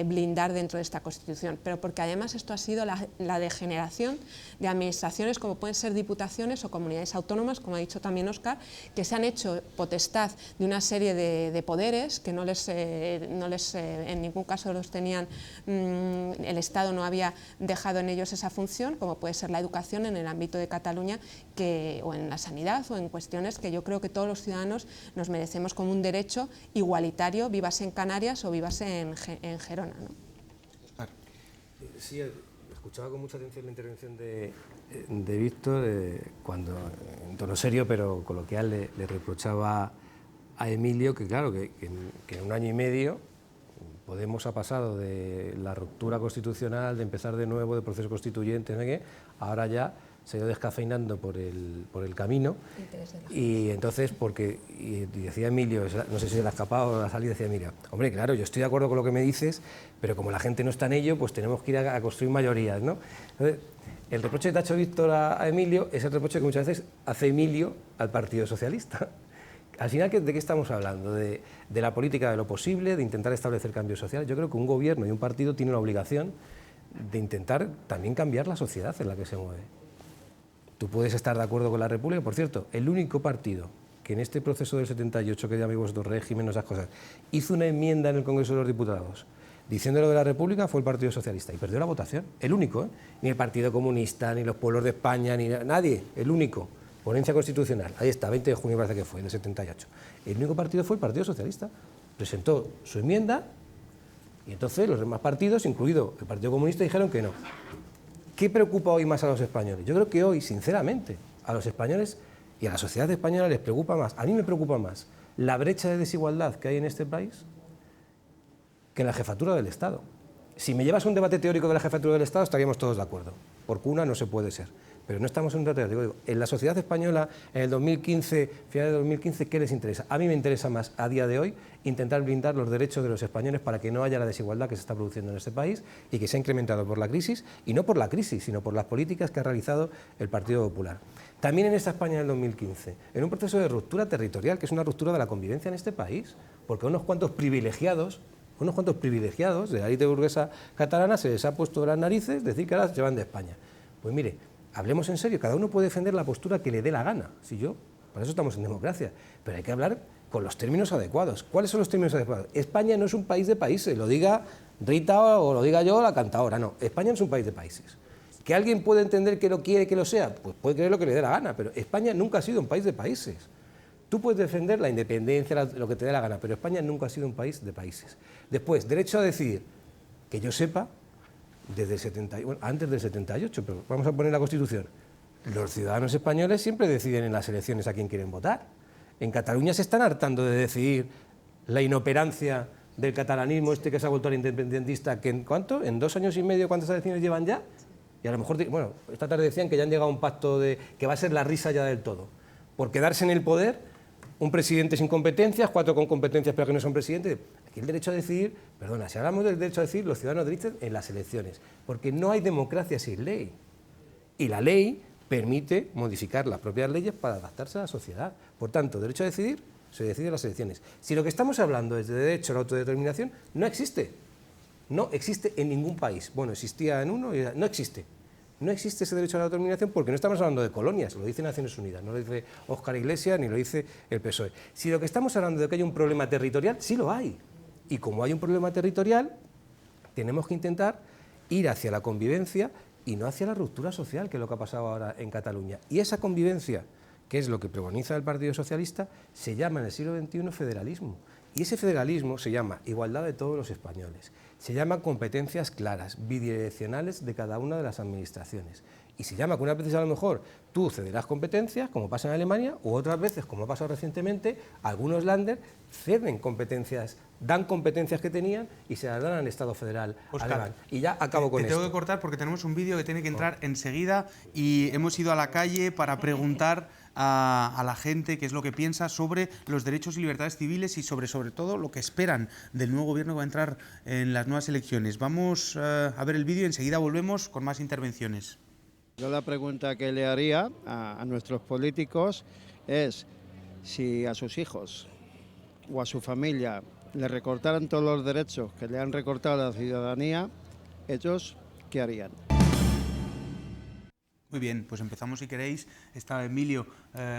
blindar dentro de esta Constitución, pero porque además esto ha sido la degeneración de administraciones como pueden ser diputaciones o comunidades autónomas, como ha dicho también Óscar, que se han hecho potestad de una serie de poderes que en ningún caso los tenían, el Estado no había dejado en ellos esa función, como puede ser la educación en el ámbito de Cataluña, o en la sanidad, o en cuestiones que yo creo que todos los ciudadanos nos merecemos como un derecho igualitario, vivas en Canarias o vivas en Gerona, ¿no? Sí, escuchaba con mucha atención la intervención de Víctor, cuando en tono serio pero coloquial le reprochaba a Emilio que claro, que en un año y medio Podemos ha pasado de la ruptura constitucional, de empezar de nuevo, de proceso constituyente, no sé qué, ahora ya se ha ido descafeinando por el camino. Y entonces, y decía Emilio, no sé si se le ha escapado o la salida, decía Emilio, hombre, claro, yo estoy de acuerdo con lo que me dices, pero como la gente no está en ello, pues tenemos que ir a construir mayorías, ¿no? Entonces, el reproche que te ha hecho Víctor a Emilio es el reproche que muchas veces hace Emilio al Partido Socialista. Al final, ¿de qué estamos hablando? De la política de lo posible, de intentar establecer cambios sociales. Yo creo que un gobierno y un partido tienen la obligación de intentar también cambiar la sociedad en la que se mueve. Tú puedes estar de acuerdo con la República, por cierto, el único partido que en este proceso del 78, que llamáis vosotros régimen, esas cosas, hizo una enmienda en el Congreso de los Diputados diciendo lo de la República fue el Partido Socialista y perdió la votación, el único, ¿eh? Ni el Partido Comunista, ni los pueblos de España, ni nadie, el único. Ponencia constitucional, ahí está, 20 de junio parece que fue, del 78. El único partido fue el Partido Socialista. Presentó su enmienda y entonces los demás partidos, incluido el Partido Comunista, dijeron que no. ¿Qué preocupa hoy más a los españoles? Yo creo que hoy, sinceramente, a los españoles y a la sociedad española les preocupa más, a mí me preocupa más la brecha de desigualdad que hay en este país que la jefatura del Estado. Si me llevas un debate teórico de la jefatura del Estado estaríamos todos de acuerdo, porque una no se puede ser. pero no estamos en un tratado. Digo, en la sociedad española, en el 2015, final de 2015, ¿qué les interesa? A mí me interesa más, a día de hoy, intentar blindar los derechos de los españoles para que no haya la desigualdad que se está produciendo en este país y que se ha incrementado por la crisis, y no por la crisis, sino por las políticas que ha realizado el Partido Popular. También en esta España del 2015, en un proceso de ruptura territorial, que es una ruptura de la convivencia en este país, porque unos cuantos privilegiados de la élite burguesa catalana se les ha puesto de las narices decir que ahora se van de España. Pues mire, hablemos en serio, cada uno puede defender la postura que le dé la gana, para eso estamos en democracia, pero hay que hablar con los términos adecuados. ¿Cuáles son los términos adecuados? España no es un país de países, lo diga Rita o lo diga yo, la cantadora, no, España no es un país de países. ¿Que alguien puede entender que no quiere que lo sea? Pues puede creer lo que le dé la gana, pero España nunca ha sido un país de países. Tú puedes defender la independencia, lo que te dé la gana, pero España nunca ha sido un país de países. Después, derecho a decidir, que yo sepa, antes del 78, pero vamos a poner la Constitución, los ciudadanos españoles siempre deciden en las elecciones a quién quieren votar. En Cataluña se están hartando de decidir la inoperancia del catalanismo que se ha vuelto al independentista, que ¿cuánto? ¿En 2 años y medio cuántas elecciones llevan ya? Y a lo mejor, bueno, esta tarde decían que ya han llegado a un pacto que va a ser la risa ya del todo. Por quedarse en el poder, un presidente sin competencias, 4 con competencias pero que no son presidentes. Aquí el derecho a decidir, perdona, si hablamos del derecho a decidir, los ciudadanos deciden en las elecciones, porque no hay democracia sin ley. Y la ley permite modificar las propias leyes para adaptarse a la sociedad. Por tanto, derecho a decidir, se decide en las elecciones. Si lo que estamos hablando es de derecho a la autodeterminación, no existe. No existe en ningún país. Bueno, existía en uno y no existe. No existe ese derecho a la autodeterminación porque no estamos hablando de colonias, lo dice Naciones Unidas, no lo dice Óscar Iglesias ni lo dice el PSOE. Si lo que estamos hablando de que hay un problema territorial, sí lo hay. Y como hay un problema territorial, tenemos que intentar ir hacia la convivencia y no hacia la ruptura social, que es lo que ha pasado ahora en Cataluña. Y esa convivencia, que es lo que preconiza el Partido Socialista, se llama en el siglo XXI federalismo. Y ese federalismo se llama igualdad de todos los españoles. Se llama competencias claras, bidireccionales de cada una de las administraciones. Y se llama que unas veces a lo mejor tú cederás competencias, como pasa en Alemania, u otras veces, como ha pasado recientemente, algunos Länder ceden competencias, dan competencias que tenían y se las dan al Estado federal alemán. Y ya acabo con esto. Te tengo que cortar porque tenemos un vídeo que tiene que entrar enseguida y hemos ido a la calle para preguntar a la gente qué es lo que piensa sobre los derechos y libertades civiles y sobre todo lo que esperan del nuevo gobierno que va a entrar en las nuevas elecciones. Vamos a ver el vídeo y enseguida volvemos con más intervenciones. Yo la pregunta que le haría a nuestros políticos es si a sus hijos o a su familia le recortaran todos los derechos que le han recortado a la ciudadanía, ellos, ¿qué harían? Muy bien, pues empezamos si queréis. Está Emilio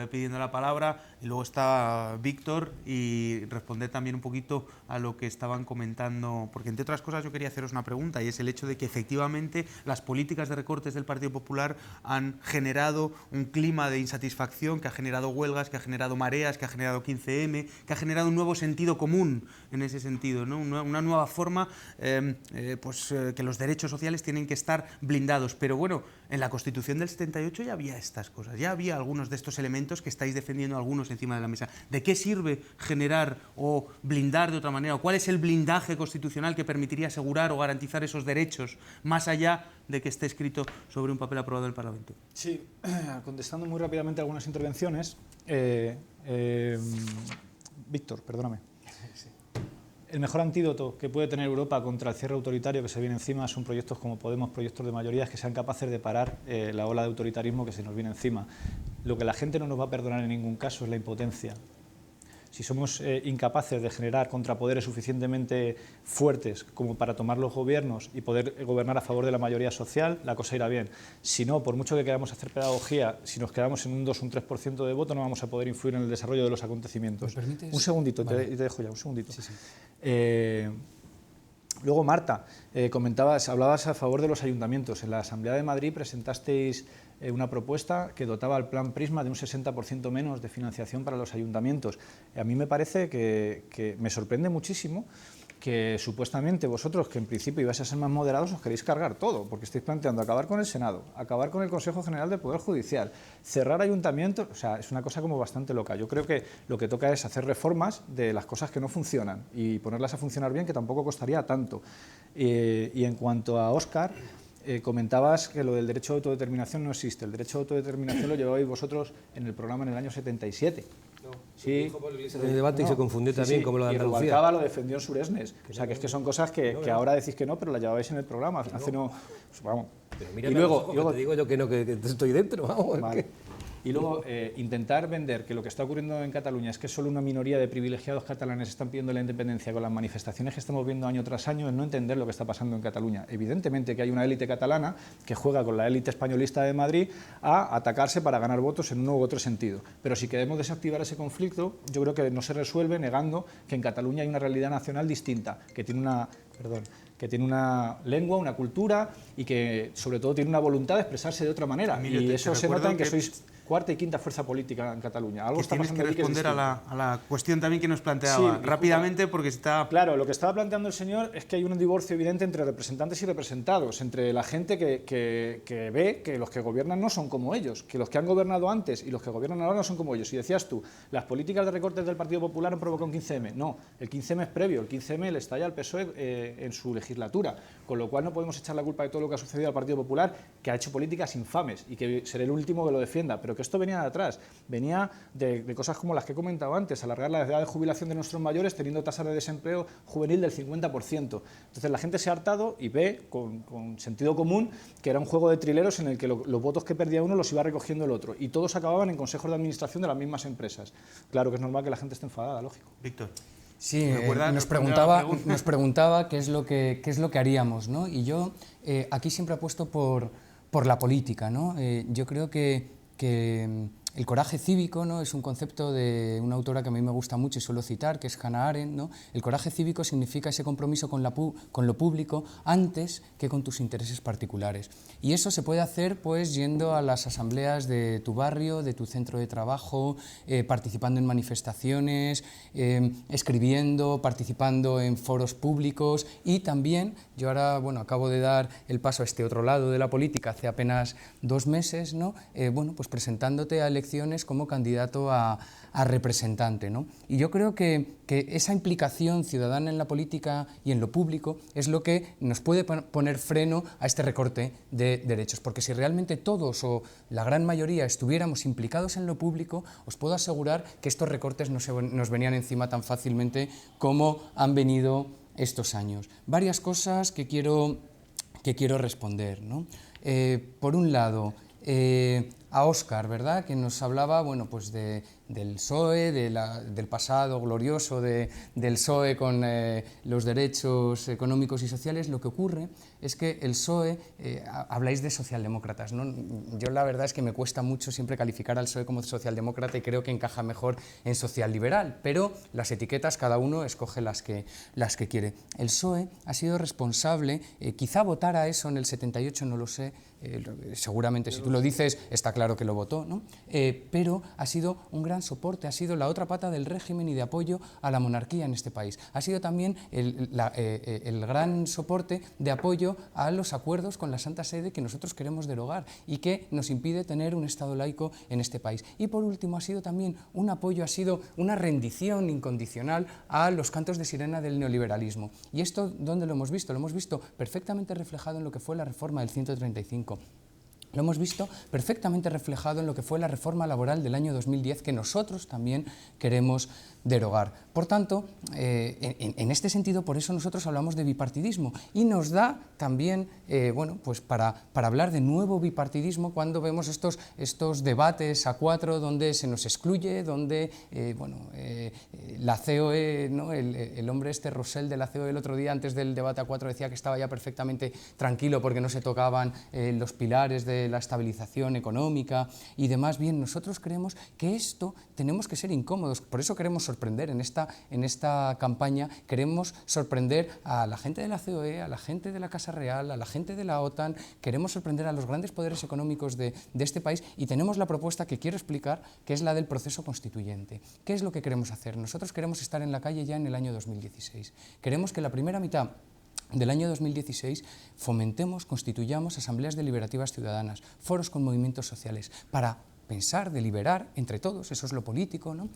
pidiendo la palabra y luego está Víctor y responder también un poquito a lo que estaban comentando, porque entre otras cosas yo quería haceros una pregunta y es el hecho de que efectivamente las políticas de recortes del Partido Popular han generado un clima de insatisfacción, que ha generado huelgas, que ha generado mareas, que ha generado 15M, que ha generado un nuevo sentido común en ese sentido, ¿no? Una nueva forma que los derechos sociales tienen que estar blindados. Pero bueno, en la Constitución del 78 ya había estas cosas, ya había algunos de estos elementos que estáis defendiendo algunos encima de la mesa. ¿De qué sirve generar o blindar de otra manera? ¿O cuál es el blindaje constitucional que permitiría asegurar o garantizar esos derechos más allá de que esté escrito sobre un papel aprobado del Parlamento? Sí, contestando muy rápidamente algunas intervenciones. Víctor, perdóname. El mejor antídoto que puede tener Europa contra el cierre autoritario que se viene encima son proyectos como Podemos, proyectos de mayorías que sean capaces de parar la ola de autoritarismo que se nos viene encima. Lo que la gente no nos va a perdonar en ningún caso es la impotencia. Si somos incapaces de generar contrapoderes suficientemente fuertes como para tomar los gobiernos y poder gobernar a favor de la mayoría social, la cosa irá bien. Si no, por mucho que queramos hacer pedagogía, si nos quedamos en un 2 o un 3% de voto, no vamos a poder influir en el desarrollo de los acontecimientos. Un segundito, vale. Te dejo ya, un segundito. Sí, sí. Luego, Marta, hablabas a favor de los ayuntamientos. En la Asamblea de Madrid presentasteis una propuesta que dotaba al plan Prisma de un 60% menos de financiación para los ayuntamientos. A mí me parece que me sorprende muchísimo que supuestamente vosotros, que en principio ibais a ser más moderados, os queréis cargar todo, porque estáis planteando acabar con el Senado, acabar con el Consejo General del Poder Judicial, cerrar ayuntamientos, o sea, es una cosa como bastante loca. Yo creo que lo que toca es hacer reformas de las cosas que no funcionan y ponerlas a funcionar bien, que tampoco costaría tanto. Y en cuanto a Óscar, comentabas que lo del derecho de autodeterminación no existe. El derecho de autodeterminación lo llevabais vosotros en el programa en el año 77. Sí, en el debate y se confundió también como lo de y Andalucía. Rubalcaba lo defendió en Suresnes. O sea, que es que son cosas que ahora decís que no, pero las llevabais en el programa. Hace no... Pues vamos. Pero mírame a los ojos, que te digo yo que no, que estoy dentro, vamos. Vale. Y luego intentar vender que lo que está ocurriendo en Cataluña es que solo una minoría de privilegiados catalanes están pidiendo la independencia con las manifestaciones que estamos viendo año tras año, es no entender lo que está pasando en Cataluña. Evidentemente que hay una élite catalana que juega con la élite españolista de Madrid a atacarse para ganar votos en uno u otro sentido. Pero si queremos desactivar ese conflicto, yo creo que no se resuelve negando que en Cataluña hay una realidad nacional distinta, que tiene una lengua, una cultura y que sobre todo tiene una voluntad de expresarse de otra manera. Emilio, y eso se nota en que que sois cuarta y quinta fuerza política en Cataluña. Algo que está tienes pasando que aquí responder a la cuestión también que nos planteaba Sí, rápidamente, porque está... Claro, lo que estaba planteando el señor es que hay un divorcio evidente entre representantes y representados, entre la gente que ve que los que gobiernan no son como ellos, que los que han gobernado antes y los que gobiernan ahora no son como ellos. Y decías tú, las políticas de recortes del Partido Popular han provocado un 15M. No, el 15M es previo, el 15M le estalla al PSOE en su legislatura, con lo cual no podemos echar la culpa de todo lo que ha sucedido al Partido Popular, que ha hecho políticas infames y que seré el último que lo defienda, pero que esto venía de atrás. Venía de cosas como las que he comentado antes, alargar la edad de jubilación de nuestros mayores teniendo tasas de desempleo juvenil del 50%. Entonces la gente se ha hartado y ve con sentido común que era un juego de trileros en el que los votos que perdía uno los iba recogiendo el otro y todos acababan en consejos de administración de las mismas empresas. Claro que es normal que la gente esté enfadada, lógico. Víctor. Sí, nos preguntaba qué es lo que haríamos, ¿no? Y yo aquí siempre apuesto por la política, ¿no? Yo creo que el coraje cívico, ¿no?, es un concepto de una autora que a mí me gusta mucho y suelo citar, que es Hannah Arendt, ¿no? El coraje cívico significa ese compromiso con lo público antes que con tus intereses particulares. Y eso se puede hacer pues yendo a las asambleas de tu barrio, de tu centro de trabajo, participando en manifestaciones, escribiendo, participando en foros públicos y también, yo ahora acabo de dar el paso a este otro lado de la política hace apenas 2 meses, ¿no? Pues presentándote a elecciones como candidato a representante, ¿no? Y yo creo que esa implicación ciudadana en la política y en lo público es lo que nos puede poner freno a este recorte de derechos, porque si realmente todos o la gran mayoría estuviéramos implicados en lo público, os puedo asegurar que estos recortes no nos venían encima tan fácilmente como han venido estos años. Varias cosas que quiero responder, ¿no? Por un lado, a Óscar, ¿verdad?, que nos hablaba pues del PSOE, del pasado glorioso del PSOE con los derechos económicos y sociales. Lo que ocurre es que el PSOE, habláis de socialdemócratas, ¿no? Yo la verdad es que me cuesta mucho siempre calificar al PSOE como socialdemócrata y creo que encaja mejor en socialliberal, pero las etiquetas cada uno escoge las que quiere. El PSOE ha sido responsable, quizá votara eso en el 78, no lo sé, seguramente si tú lo dices está claro que lo votó, ¿no? Pero ha sido un gran soporte, ha sido la otra pata del régimen y de apoyo a la monarquía en este país. Ha sido también el gran soporte de apoyo a los acuerdos con la Santa Sede que nosotros queremos derogar y que nos impide tener un Estado laico en este país. Y por último ha sido también un apoyo, ha sido una rendición incondicional a los cantos de sirena del neoliberalismo. ¿Y esto dónde lo hemos visto? Lo hemos visto perfectamente reflejado en lo que fue la reforma del 135. Lo hemos visto perfectamente reflejado en lo que fue la reforma laboral del año 2010, que nosotros también queremos derogar. Por tanto, en este sentido, por eso nosotros hablamos de bipartidismo y nos da también, pues para hablar de nuevo bipartidismo cuando vemos estos debates a 4 donde se nos excluye, donde la COE, ¿no?, el hombre Rosell de la COE el otro día antes del debate a 4 decía que estaba ya perfectamente tranquilo porque no se tocaban los pilares de la estabilización económica y demás. Bien, nosotros creemos que esto tenemos que ser incómodos, por eso queremos sorprender en esta campaña, queremos sorprender a la gente de la COE, a la gente de la Casa Real, a la gente de la OTAN, queremos sorprender a los grandes poderes económicos de este país y tenemos la propuesta que quiero explicar, que es la del proceso constituyente. ¿Qué es lo que queremos hacer? Nosotros queremos estar en la calle ya en el año 2016. Queremos que la primera mitad del año 2016 fomentemos, constituyamos asambleas deliberativas ciudadanas, foros con movimientos sociales, para pensar, deliberar entre todos, eso es lo político, ¿no?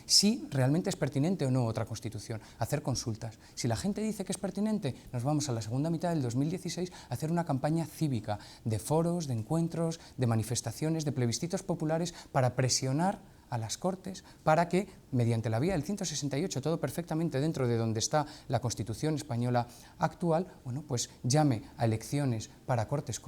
Si realmente es pertinente o no otra Constitución, hacer consultas. Si la gente dice que es pertinente, nos vamos a la segunda mitad del 2016 a hacer una campaña cívica de foros, de encuentros, de manifestaciones, de plebiscitos populares para presionar a las Cortes para que, mediante la vía del 168, todo perfectamente dentro de donde está la Constitución española actual, bueno, pues llame a elecciones para Cortes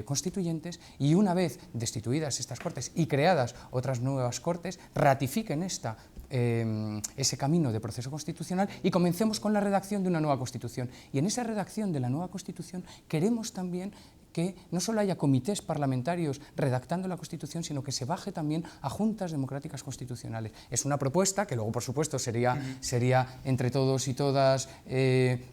constituyentes y una vez destituidas estas Cortes y creadas otras nuevas Cortes, ratifiquen ese camino de proceso constitucional y comencemos con la redacción de una nueva Constitución. Y en esa redacción de la nueva Constitución queremos también que no solo haya comités parlamentarios redactando la Constitución, sino que se baje también a juntas democráticas constitucionales. Es una propuesta que luego, por supuesto, sería entre todos y todas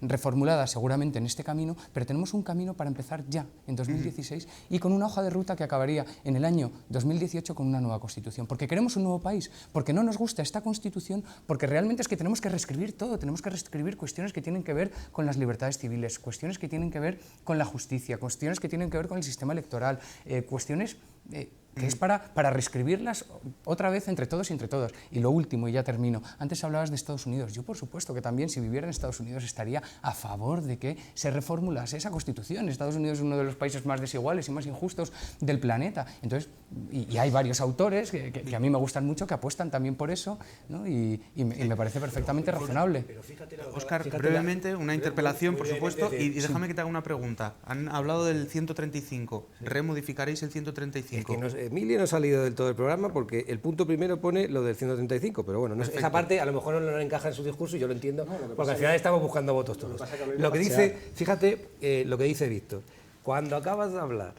reformulada seguramente en este camino, pero tenemos un camino para empezar ya en 2016 y con una hoja de ruta que acabaría en el año 2018 con una nueva Constitución. Porque queremos un nuevo país, porque no nos gusta esta Constitución, porque realmente es que tenemos que reescribir todo, tenemos que reescribir cuestiones que tienen que ver con las libertades civiles, cuestiones que tienen que ver con la justicia, cuestiones que tienen que ver con el sistema electoral, cuestiones que es para reescribirlas otra vez entre todos y entre todas. Y lo último, y ya termino, antes hablabas de Estados Unidos. Yo, por supuesto, que también, si viviera en Estados Unidos, estaría a favor de que se reformulase esa Constitución. Estados Unidos es uno de los países más desiguales y más injustos del planeta. Entonces, y hay varios autores que a mí me gustan mucho, que apuestan también por eso, ¿no? y me parece perfectamente razonable. Óscar, brevemente, una interpelación, por supuesto, y déjame que te haga una pregunta. Han hablado del 135. ¿Remodificaréis el 135? Es que Emilia no ha salido del todo del programa porque el punto primero pone lo del 135, pero bueno, esa parte a lo mejor no encaja en su discurso y yo lo entiendo, porque al final estamos buscando votos todos. Lo que dice, fíjate lo que dice Víctor, cuando acabas de hablar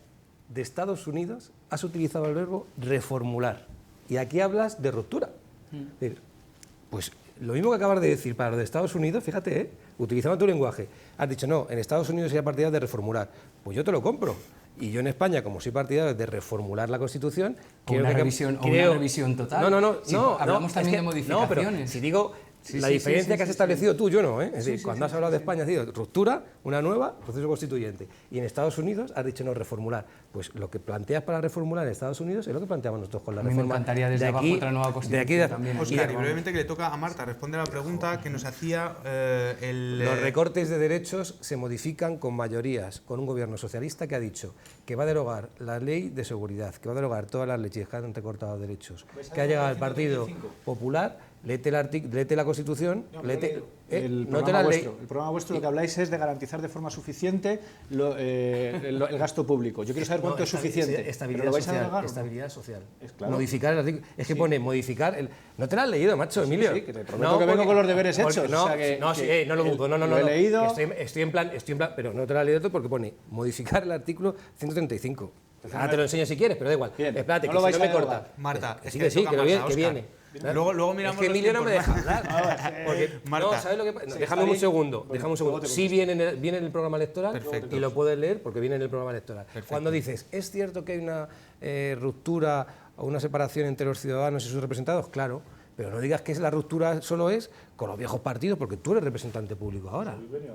de Estados Unidos, has utilizado el verbo reformular, y aquí hablas de ruptura. Pues lo mismo que acabas de decir para lo de Estados Unidos, fíjate, utilizando tu lenguaje, has dicho, no, en Estados Unidos sería partidario de reformular, pues yo te lo compro. Y yo en España, como soy partidario de reformular la Constitución... Una revisión total. No, hablamos también de modificaciones. No, pero si digo... la diferencia que has establecido tú, yo no, ¿eh? Es decir, cuando has hablado de España has dicho ruptura, una nueva, proceso constituyente. Y en Estados Unidos has dicho no, reformular. Pues lo que planteas para reformular en Estados Unidos es lo que planteamos nosotros con la reforma. Me encantaría desde abajo otra nueva Constitución también. Óscar, y brevemente que le toca a Marta responder a la pregunta que nos hacía Los recortes de derechos se modifican con mayorías, con un gobierno socialista que ha dicho que va a derogar la ley de seguridad, que va a derogar todas las leyes que han recortado derechos, que ha llegado al Partido Popular. Léete la Constitución, el programa vuestro lo que habláis es de garantizar de forma suficiente el gasto público. Yo quiero saber cuánto es suficiente. Estabilidad social. Claro. Modificar el artículo. Es que pone modificar el... No te lo has leído, macho, Emilio. Sí, que te prometo que vengo con los deberes hechos. No lo dudo. No. Lo he leído. Estoy en plan, pero no te lo has leído porque pone modificar el artículo 135. Ahora te lo enseño si quieres, pero da igual. Bien, espérate, no que lo si no me corta. Marta, que viene. Luego miramos. Es que Emilio no me deja hablar. Porque, Marta, ¿sabes lo que pasa? Déjame un segundo. Sí viene en el programa electoral. Perfecto. Y lo puedes leer porque viene en el programa electoral. Perfecto. Cuando dices, ¿es cierto que hay una ruptura o una separación entre los ciudadanos y sus representados? Claro. Pero no digas que la ruptura solo es con los viejos partidos, porque tú eres representante público ahora. No me lo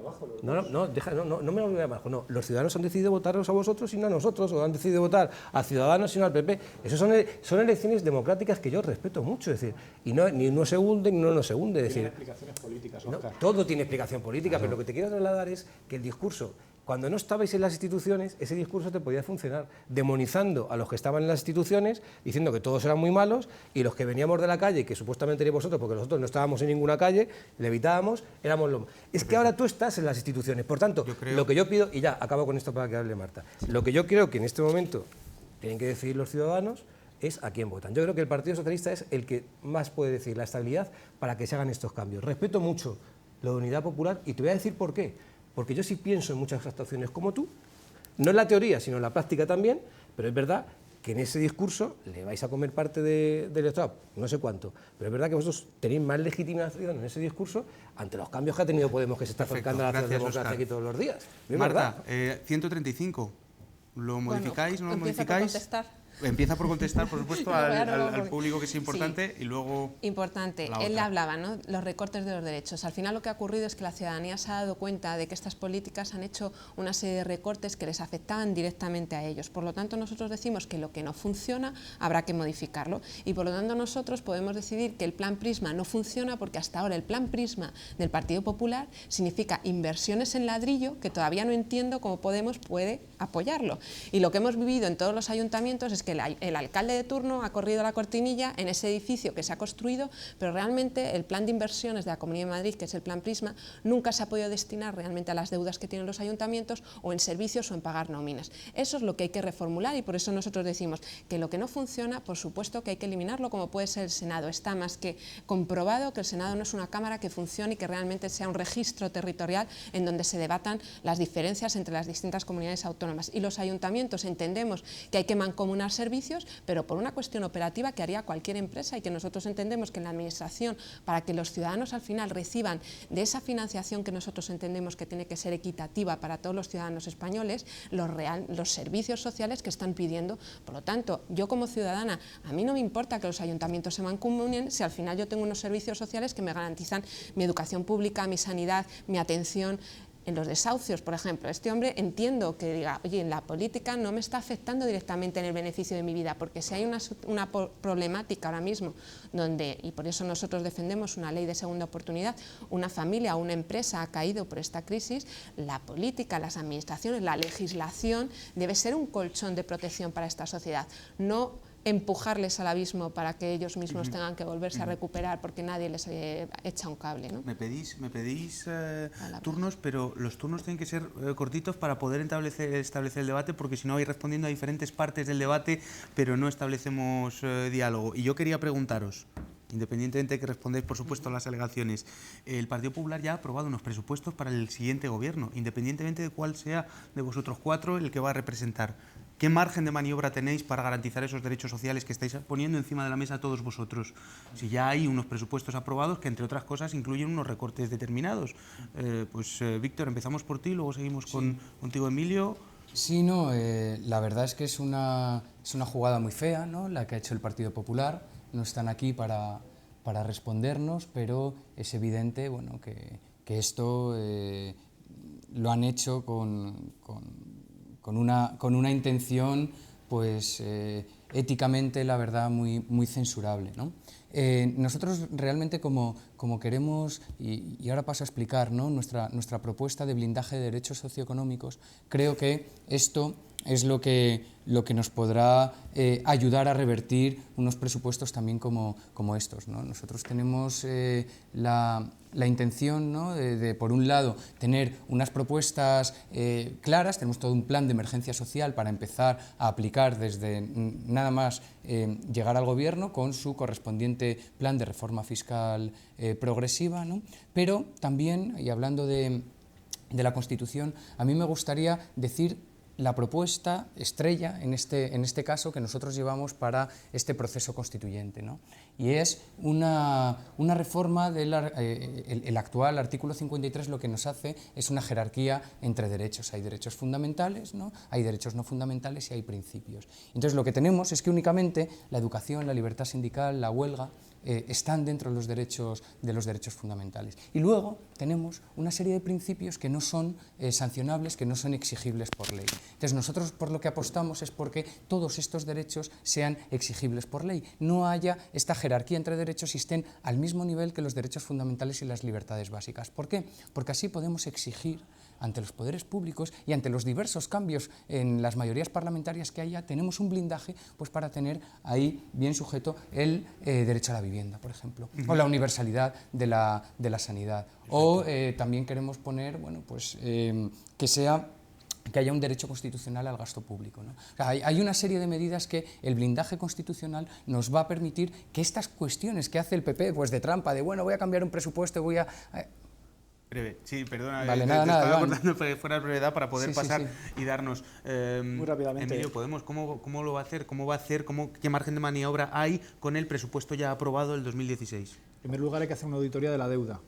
abajo. No, los ciudadanos han decidido votaros a vosotros y no a nosotros, o han decidido votar a Ciudadanos y no al PP. Esas son elecciones democráticas que yo respeto mucho, es decir, y no, ni uno se hunde ni uno no se hunde. Tiene explicaciones políticas, Óscar. Todo tiene explicación política, pero lo que te quiero trasladar es que el discurso, cuando no estabais en las instituciones, ese discurso te podía funcionar, demonizando a los que estaban en las instituciones, diciendo que todos eran muy malos, y los que veníamos de la calle, que supuestamente erais vosotros, porque nosotros no estábamos en ninguna calle, le evitábamos, éramos los... Es que ahora tú estás en las instituciones, por tanto, lo que yo pido, y ya, acabo con esto para que hable Marta, lo que yo creo que en este momento tienen que decidir los ciudadanos es a quién votan. Yo creo que el Partido Socialista es el que más puede decir la estabilidad para que se hagan estos cambios. Respeto mucho lo de Unidad Popular, y te voy a decir por qué. Porque yo sí pienso en muchas actuaciones como tú, no en la teoría, sino en la práctica también, pero es verdad que en ese discurso le vais a comer parte del electorado, no sé cuánto, pero es verdad que vosotros tenéis más legitimación en ese discurso ante los cambios que ha tenido Podemos, que se está acercando a la democracia aquí todos los días. Marta, 135, ¿lo modificáis, no lo modificáis? Contestar. Empieza por contestar, por supuesto, al porque... público, que es importante, sí. y luego... Importante, él hablaba, ¿no?, los recortes de los derechos. Al final lo que ha ocurrido es que la ciudadanía se ha dado cuenta de que estas políticas han hecho una serie de recortes que les afectaban directamente a ellos. Por lo tanto, nosotros decimos que lo que no funciona habrá que modificarlo, y por lo tanto nosotros podemos decidir que el plan Prisma no funciona porque hasta ahora el plan Prisma del Partido Popular significa inversiones en ladrillo que todavía no entiendo cómo Podemos puede apoyarlo. Y lo que hemos vivido en todos los ayuntamientos es que el alcalde de turno ha corrido la cortinilla en ese edificio que se ha construido, pero realmente el plan de inversiones de la Comunidad de Madrid, que es el plan Prisma, nunca se ha podido destinar realmente a las deudas que tienen los ayuntamientos, o en servicios o en pagar nóminas. Eso es lo que hay que reformular, y por eso nosotros decimos que lo que no funciona, por supuesto que hay que eliminarlo, como puede ser el Senado. Está más que comprobado que el Senado no es una cámara que funcione y que realmente sea un registro territorial en donde se debatan las diferencias entre las distintas comunidades autónomas. Y los ayuntamientos entendemos que hay que mancomunar servicios, pero por una cuestión operativa que haría cualquier empresa, y que nosotros entendemos que en la administración, para que los ciudadanos al final reciban de esa financiación que nosotros entendemos que tiene que ser equitativa para todos los ciudadanos españoles, los servicios sociales que están pidiendo. Por lo tanto, yo como ciudadana, a mí no me importa que los ayuntamientos se mancomunen si al final yo tengo unos servicios sociales que me garantizan mi educación pública, mi sanidad, mi atención. En los desahucios, por ejemplo, este hombre entiendo que diga, oye, en la política no me está afectando directamente en el beneficio de mi vida, porque si hay una problemática ahora mismo donde, y por eso nosotros defendemos una ley de segunda oportunidad, una familia o una empresa ha caído por esta crisis, la política, las administraciones, la legislación debe ser un colchón de protección para esta sociedad, no empujarles al abismo para que ellos mismos tengan que volverse a recuperar porque nadie les echa un cable, ¿no? Me pedís turnos, pero los turnos tienen que ser cortitos para poder establecer el debate, porque si no vais respondiendo a diferentes partes del debate, pero no establecemos diálogo. Y yo quería preguntaros, independientemente de que respondáis, por supuesto, a las alegaciones, el Partido Popular ya ha aprobado unos presupuestos para el siguiente gobierno, independientemente de cuál sea de vosotros cuatro el que va a representar. ¿Qué margen de maniobra tenéis para garantizar esos derechos sociales que estáis poniendo encima de la mesa todos vosotros? Si ya hay unos presupuestos aprobados que, entre otras cosas, incluyen unos recortes determinados. Víctor, empezamos por ti, luego seguimos contigo, Emilio. Sí, no, la verdad es que es una jugada muy fea, ¿no?, la que ha hecho el Partido Popular. No están aquí para respondernos, pero es evidente, bueno, que esto lo han hecho con una intención, pues éticamente, la verdad, muy censurable, ¿no? Nosotros realmente como queremos, y ahora paso a explicar, ¿no?, nuestra propuesta de blindaje de derechos socioeconómicos, creo que esto es lo que nos podrá ayudar a revertir unos presupuestos también como estos, ¿no? Nosotros tenemos la intención, ¿no?, de, por un lado, tener unas propuestas claras. Tenemos todo un plan de emergencia social para empezar a aplicar desde nada más llegar al gobierno, con su correspondiente plan de reforma fiscal progresiva, ¿no? Pero también, y hablando de la Constitución, a mí me gustaría decir la propuesta estrella, en este caso, que nosotros llevamos para este proceso constituyente, ¿no? Y es una reforma el actual artículo 53. Lo que nos hace es una jerarquía entre derechos. Hay derechos fundamentales, ¿no?, hay derechos no fundamentales y hay principios. Entonces, lo que tenemos es que únicamente la educación, la libertad sindical, la huelga, están dentro de los derechos fundamentales. Y luego tenemos una serie de principios que no son sancionables, que no son exigibles por ley. Entonces, nosotros por lo que apostamos es porque todos estos derechos sean exigibles por ley, no haya esta jerarquía entre derechos y estén al mismo nivel que los derechos fundamentales y las libertades básicas. ¿Por qué? Porque así podemos exigir ante los poderes públicos y ante los diversos cambios en las mayorías parlamentarias que haya, tenemos un blindaje, pues, para tener ahí bien sujeto el derecho a la vivienda, por ejemplo, o la universalidad de la sanidad. O también queremos poner, bueno, pues, que haya un derecho constitucional al gasto público, ¿no? O sea, hay una serie de medidas que el blindaje constitucional nos va a permitir que estas cuestiones que hace el PP, pues, de trampa, de, bueno, voy a cambiar un presupuesto, voy a... Breve, sí, perdona, vale, te estaba cortando fuera de brevedad para poder pasar y darnos... muy rápidamente. Emilio, ¿cómo lo va a hacer? ¿Cómo va a hacer? ¿Qué margen de maniobra hay con el presupuesto ya aprobado del 2016? En primer lugar, hay que hacer una auditoría de la deuda.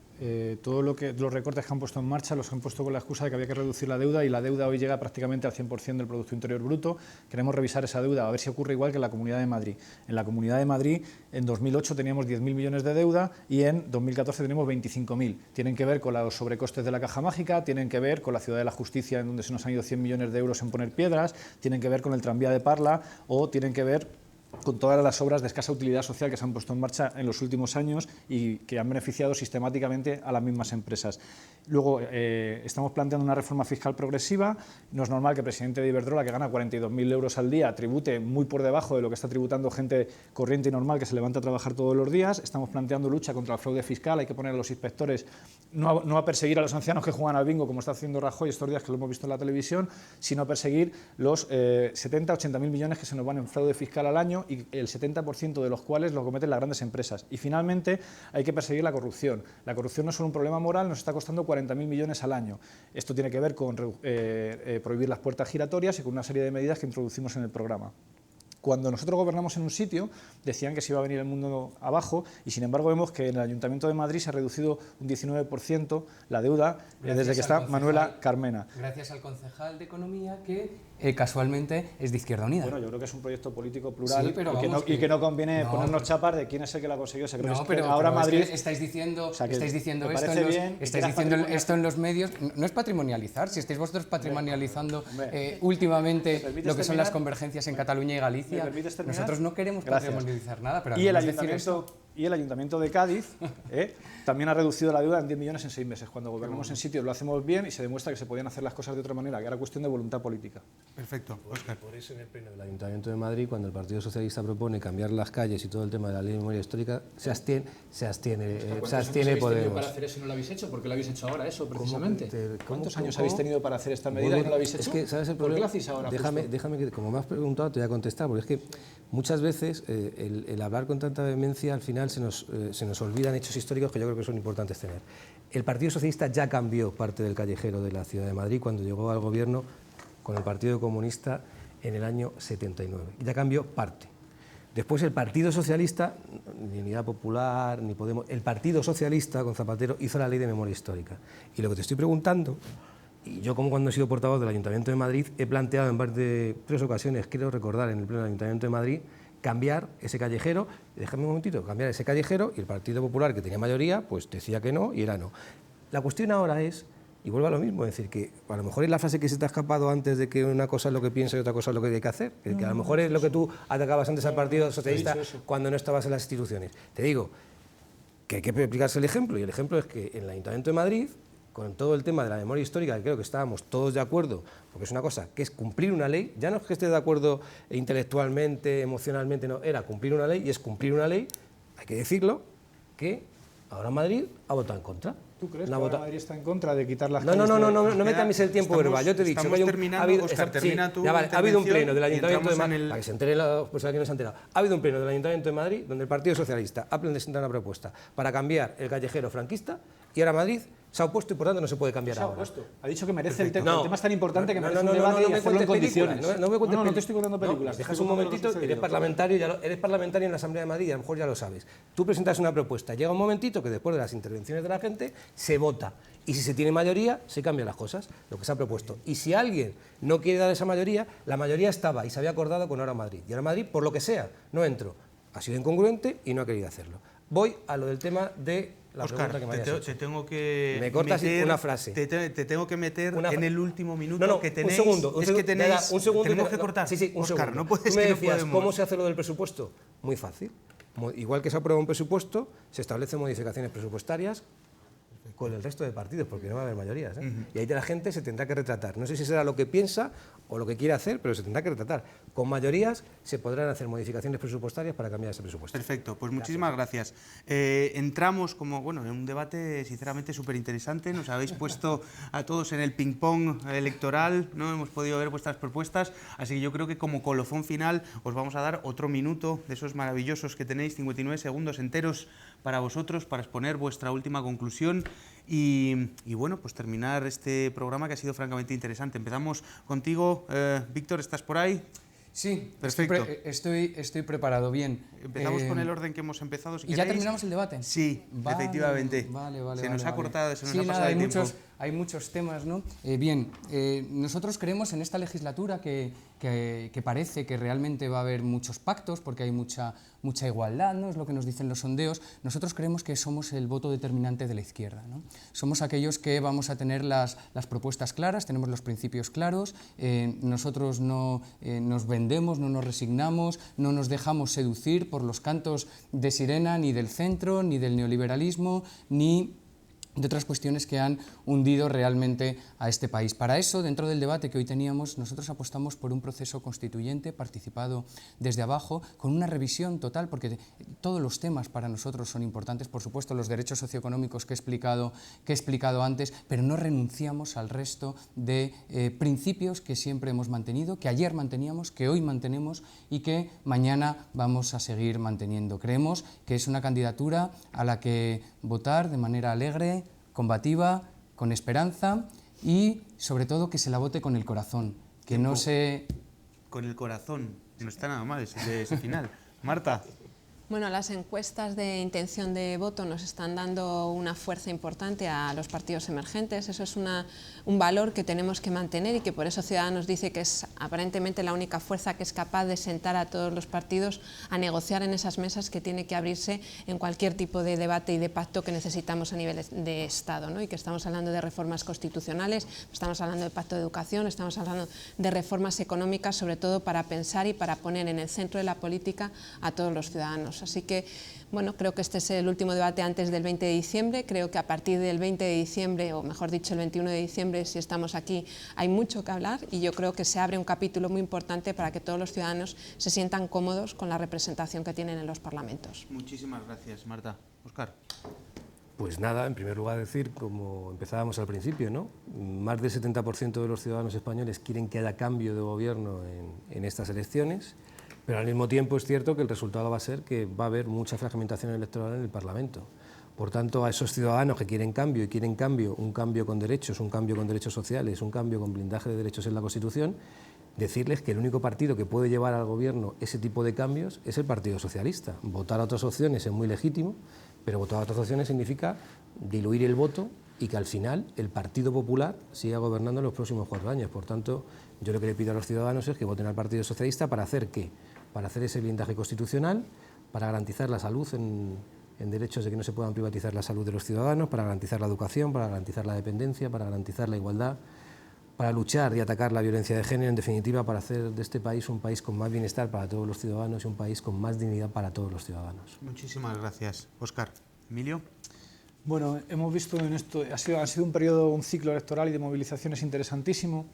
todos los recortes que han puesto en marcha los han puesto con la excusa de que había que reducir la deuda, y la deuda hoy llega prácticamente al 100% del Producto Interior Bruto. Queremos revisar esa deuda, a ver si ocurre igual que en la Comunidad de Madrid. En la Comunidad de Madrid, en 2008 teníamos 10.000 millones de deuda y en 2014 tenemos 25.000. Tienen que ver con los sobrecostes de la Caja Mágica, tienen que ver con la Ciudad de la Justicia, en donde se nos han ido 100 millones de euros en poner piedras, tienen que ver con el tranvía de Parla, o tienen que ver con todas las obras de escasa utilidad social que se han puesto en marcha en los últimos años y que han beneficiado sistemáticamente a las mismas empresas. Luego, estamos planteando una reforma fiscal progresiva. No es normal que el presidente de Iberdrola, que gana 42.000 euros al día, tribute muy por debajo de lo que está tributando gente corriente y normal que se levanta a trabajar todos los días. Estamos planteando lucha contra el fraude fiscal. Hay que poner a los inspectores no a perseguir a los ancianos que juegan al bingo, como está haciendo Rajoy estos días, que lo hemos visto en la televisión, sino a perseguir los 70-80.000 millones que se nos van en fraude fiscal al año, y el 70% de los cuales lo cometen las grandes empresas. Y finalmente hay que perseguir la corrupción. La corrupción no es solo un problema moral, nos está costando 40.000 millones al año. Esto tiene que ver con prohibir las puertas giratorias y con una serie de medidas que introducimos en el programa. Cuando nosotros gobernamos en un sitio, decían que se iba a venir el mundo abajo, y sin embargo vemos que en el Ayuntamiento de Madrid se ha reducido un 19% la deuda desde que está Manuela Carmena. Gracias al concejal de Economía, que casualmente es de Izquierda Unida. Bueno, yo creo que es un proyecto político plural, sí, pero y que no conviene ponernos chapas de quién es el que lo ha conseguido. Pero ahora Madrid... estáis diciendo, o sea, estáis diciendo esto en los medios. No es patrimonializar, si estáis vosotros patrimonializando últimamente lo que son las convergencias en Cataluña y Galicia. Nosotros no queremos patrimonializar nada, pero y el Ayuntamiento de Cádiz también ha reducido la deuda en 10 millones en 6 meses. Cuando gobernamos en sitios lo hacemos bien y se demuestra que se podían hacer las cosas de otra manera, que era cuestión de voluntad política. Perfecto, Óscar. Por eso en el pleno del Ayuntamiento de Madrid, cuando el Partido Socialista propone cambiar las calles y todo el tema de la Ley de Memoria Histórica, se abstiene Podemos. ¿Para hacer eso no lo habéis hecho? ¿Por qué lo habéis hecho ahora eso, precisamente? ¿Cuántos años habéis tenido para hacer esta medida y no lo habéis hecho? Es que, ¿sabes el problema? ¿Por qué lo hacéis ahora? Déjame que, como me has preguntado, te voy a contestar, porque es que muchas veces el hablar con tanta vehemencia, al final se nos olvidan hechos históricos que yo creo que son importantes tener. El Partido Socialista ya cambió parte del callejero de la Ciudad de Madrid cuando llegó al gobierno con el Partido Comunista en el año 79. Ya cambió parte. Después el Partido Socialista, ni Unidad Popular, ni Podemos, el Partido Socialista con Zapatero hizo la Ley de Memoria Histórica. Y lo que te estoy preguntando, y yo como cuando he sido portavoz del Ayuntamiento de Madrid, he planteado en más de 3 ocasiones, creo recordar, en el pleno del Ayuntamiento de Madrid, cambiar ese callejero, déjame un momentito, cambiar ese callejero, y el Partido Popular, que tenía mayoría, pues decía que no, y era no. La cuestión ahora es, y vuelvo a lo mismo, es decir, que a lo mejor es la frase que se te ha escapado antes de que una cosa es lo que piensa y otra cosa es lo que hay que hacer, que a lo mejor es lo que tú atacabas antes al Partido Socialista cuando no estabas en las instituciones. Te digo que hay que explicarse el ejemplo, y el ejemplo es que en el Ayuntamiento de Madrid, con todo el tema de la memoria histórica, que creo que estábamos todos de acuerdo, porque es una cosa que es cumplir una ley, ya no es que esté de acuerdo intelectualmente, emocionalmente, no, era cumplir una ley, y es cumplir una ley, hay que decirlo, que ahora Madrid ha votado en contra. ¿Tú crees que ahora Madrid está en contra de quitar las calles? No me cambies el tiempo verbal, yo te he dicho. Ha habido un pleno del Ayuntamiento de Madrid, para que se entere la persona que no se ha enterado, ha habido un pleno del Ayuntamiento de Madrid donde el Partido Socialista ha presentado una propuesta para cambiar el callejero franquista, y ahora Madrid se ha opuesto y por tanto no se puede cambiar ahora. Ha dicho que merece el tema. El tema es tan importante que merece un debate y hacerlo en condiciones. No te estoy contando películas. Dejas un momentito, eres parlamentario en la Asamblea de Madrid y a lo mejor ya lo sabes. Tú presentas una propuesta, llega un momentito que después de las intervenciones de la gente se vota. Y si se tiene mayoría, se cambian las cosas, lo que se ha propuesto. Y si alguien no quiere dar esa mayoría, la mayoría estaba y se había acordado con Ahora Madrid. Y Ahora Madrid, por lo que sea, no entró. Ha sido incongruente y no ha querido hacerlo. Voy a lo del tema de la pregunta que me hayas hecho. Te tengo que me cortas una frase. Te tengo que meter en el último minuto que tenéis. Un segundo. Tenemos que cortar. Sí, un Óscar, segundo. no puedes. Tú me decías, no podemos. ¿cómo se hace lo del presupuesto? Muy fácil. Igual que se aprueba un presupuesto, se establecen modificaciones presupuestarias con el resto de partidos, porque no va a haber mayorías, ¿eh? Y ahí la gente se tendrá que retratar. No sé si será lo que piensa o lo que quiere hacer, pero se tendrá que retratar. Con mayorías se podrán hacer modificaciones presupuestarias para cambiar ese presupuesto. Perfecto, pues muchísimas gracias. Entramos en un debate sinceramente súper interesante. Nos habéis puesto a todos en el ping-pong electoral, ¿no? Hemos podido ver vuestras propuestas, así que yo creo que como colofón final os vamos a dar otro minuto de esos maravillosos que tenéis, 59 segundos enteros para vosotros, para exponer vuestra última conclusión y bueno, pues terminar este programa que ha sido francamente interesante. Empezamos contigo, Víctor, ¿estás por ahí? Sí, Perfecto. estoy preparado, bien. Empezamos con el orden que hemos empezado, si ¿Y ya queréis. terminamos el debate? Sí, Vale, efectivamente. Vale, se nos ha cortado, se nos sí, ha pasado el tiempo. hay muchos temas, ¿no? Bien, nosotros creemos en esta legislatura que parece que realmente va a haber muchos pactos, porque hay mucha igualdad, ¿no? Es lo que nos dicen los sondeos. Nosotros creemos que somos el voto determinante de la izquierda, ¿no? Somos aquellos que vamos a tener las propuestas claras, tenemos los principios claros, nosotros no nos vendemos, no nos resignamos, no nos dejamos seducir por los cantos de sirena ni del centro, ni del neoliberalismo, ni de otras cuestiones que han hundido realmente a este país. Para eso, dentro del debate que hoy teníamos, nosotros apostamos por un proceso constituyente participado desde abajo, con una revisión total, porque todos los temas para nosotros son importantes, por supuesto los derechos socioeconómicos que he explicado antes, pero no renunciamos al resto de principios que siempre hemos mantenido, que ayer manteníamos, que hoy mantenemos y que mañana vamos a seguir manteniendo. Creemos que es una candidatura a la que votar de manera alegre, combativa, con esperanza y, sobre todo, que se la vote con el corazón, que no se... Con el corazón, no está nada mal ese final. Marta. Bueno, las encuestas de intención de voto nos están dando una fuerza importante a los partidos emergentes. Eso es un valor que tenemos que mantener y que por eso Ciudadanos dice que es aparentemente la única fuerza que es capaz de sentar a todos los partidos a negociar en esas mesas que tiene que abrirse en cualquier tipo de debate y de pacto que necesitamos a nivel de Estado, ¿no? Y que estamos hablando de reformas constitucionales, estamos hablando de pacto de educación, estamos hablando de reformas económicas, sobre todo para pensar y para poner en el centro de la política a todos los ciudadanos. Así que, bueno, creo que este es el último debate antes del 20 de diciembre. Creo que a partir del 20 de diciembre, o mejor dicho, el 21 de diciembre, si estamos aquí, hay mucho que hablar y yo creo que se abre un capítulo muy importante para que todos los ciudadanos se sientan cómodos con la representación que tienen en los parlamentos. Muchísimas gracias, Marta. Óscar. Pues nada, en primer lugar decir, como empezábamos al principio, ¿no? Más del 70% de los ciudadanos españoles quieren que haya cambio de gobierno en estas elecciones. Pero al mismo tiempo es cierto que el resultado va a ser que va a haber mucha fragmentación electoral en el Parlamento. Por tanto, a esos ciudadanos que quieren cambio y quieren un cambio con derechos, un cambio con derechos sociales, un cambio con blindaje de derechos en la Constitución, decirles que el único partido que puede llevar al gobierno ese tipo de cambios es el Partido Socialista. Votar a otras opciones es muy legítimo, pero votar a otras opciones significa diluir el voto y que al final el Partido Popular siga gobernando en los próximos 4 años. Por tanto, yo lo que le pido a los ciudadanos es que voten al Partido Socialista para hacer ¿qué? Para hacer ese blindaje constitucional, para garantizar la salud en derechos de que no se puedan privatizar la salud de los ciudadanos, para garantizar la educación, para garantizar la dependencia, para garantizar la igualdad, para luchar y atacar la violencia de género, en definitiva, para hacer de este país un país con más bienestar para todos los ciudadanos y un país con más dignidad para todos los ciudadanos. Muchísimas gracias, Óscar. Emilio. Bueno, hemos visto en esto, ha sido un periodo, un ciclo electoral y de movilizaciones interesantísimo.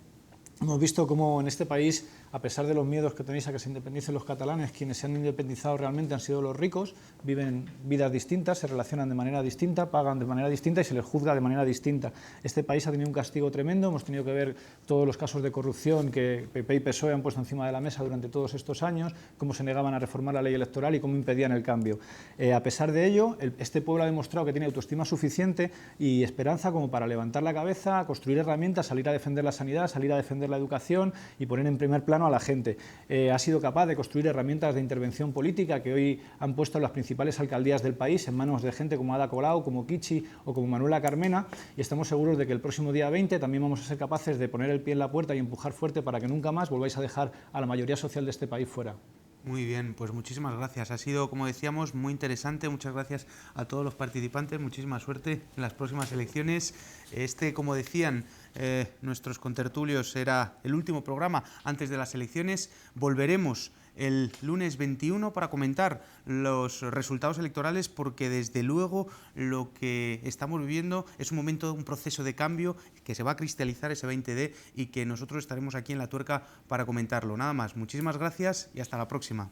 Hemos visto cómo en este país, a pesar de los miedos que tenéis a que se independicen los catalanes, quienes se han independizado realmente han sido los ricos, viven vidas distintas, se relacionan de manera distinta, pagan de manera distinta y se les juzga de manera distinta. Este país ha tenido un castigo tremendo, hemos tenido que ver todos los casos de corrupción que PP y PSOE han puesto encima de la mesa durante todos estos años, cómo se negaban a reformar la ley electoral y cómo impedían el cambio. A pesar de ello, este pueblo ha demostrado que tiene autoestima suficiente y esperanza como para levantar la cabeza, construir herramientas, salir a defender la sanidad, salir a defender la educación y poner en primer plano a la gente. Ha sido capaz de construir herramientas de intervención política que hoy han puesto las principales alcaldías del país en manos de gente como Ada Colau, como Kichi o como Manuela Carmena, y estamos seguros de que el próximo día 20 también vamos a ser capaces de poner el pie en la puerta y empujar fuerte para que nunca más volváis a dejar a la mayoría social de este país fuera. Muy bien, pues muchísimas gracias. Ha sido, como decíamos, muy interesante. Muchas gracias a todos los participantes. Muchísima suerte en las próximas elecciones. Como decían nuestros contertulios, era el último programa antes de las elecciones. Volveremos el lunes 21 para comentar los resultados electorales, porque desde luego lo que estamos viviendo es un proceso de cambio que se va a cristalizar ese 20D y que nosotros estaremos aquí en La Tuerca para comentarlo. Nada más, muchísimas gracias y hasta la próxima.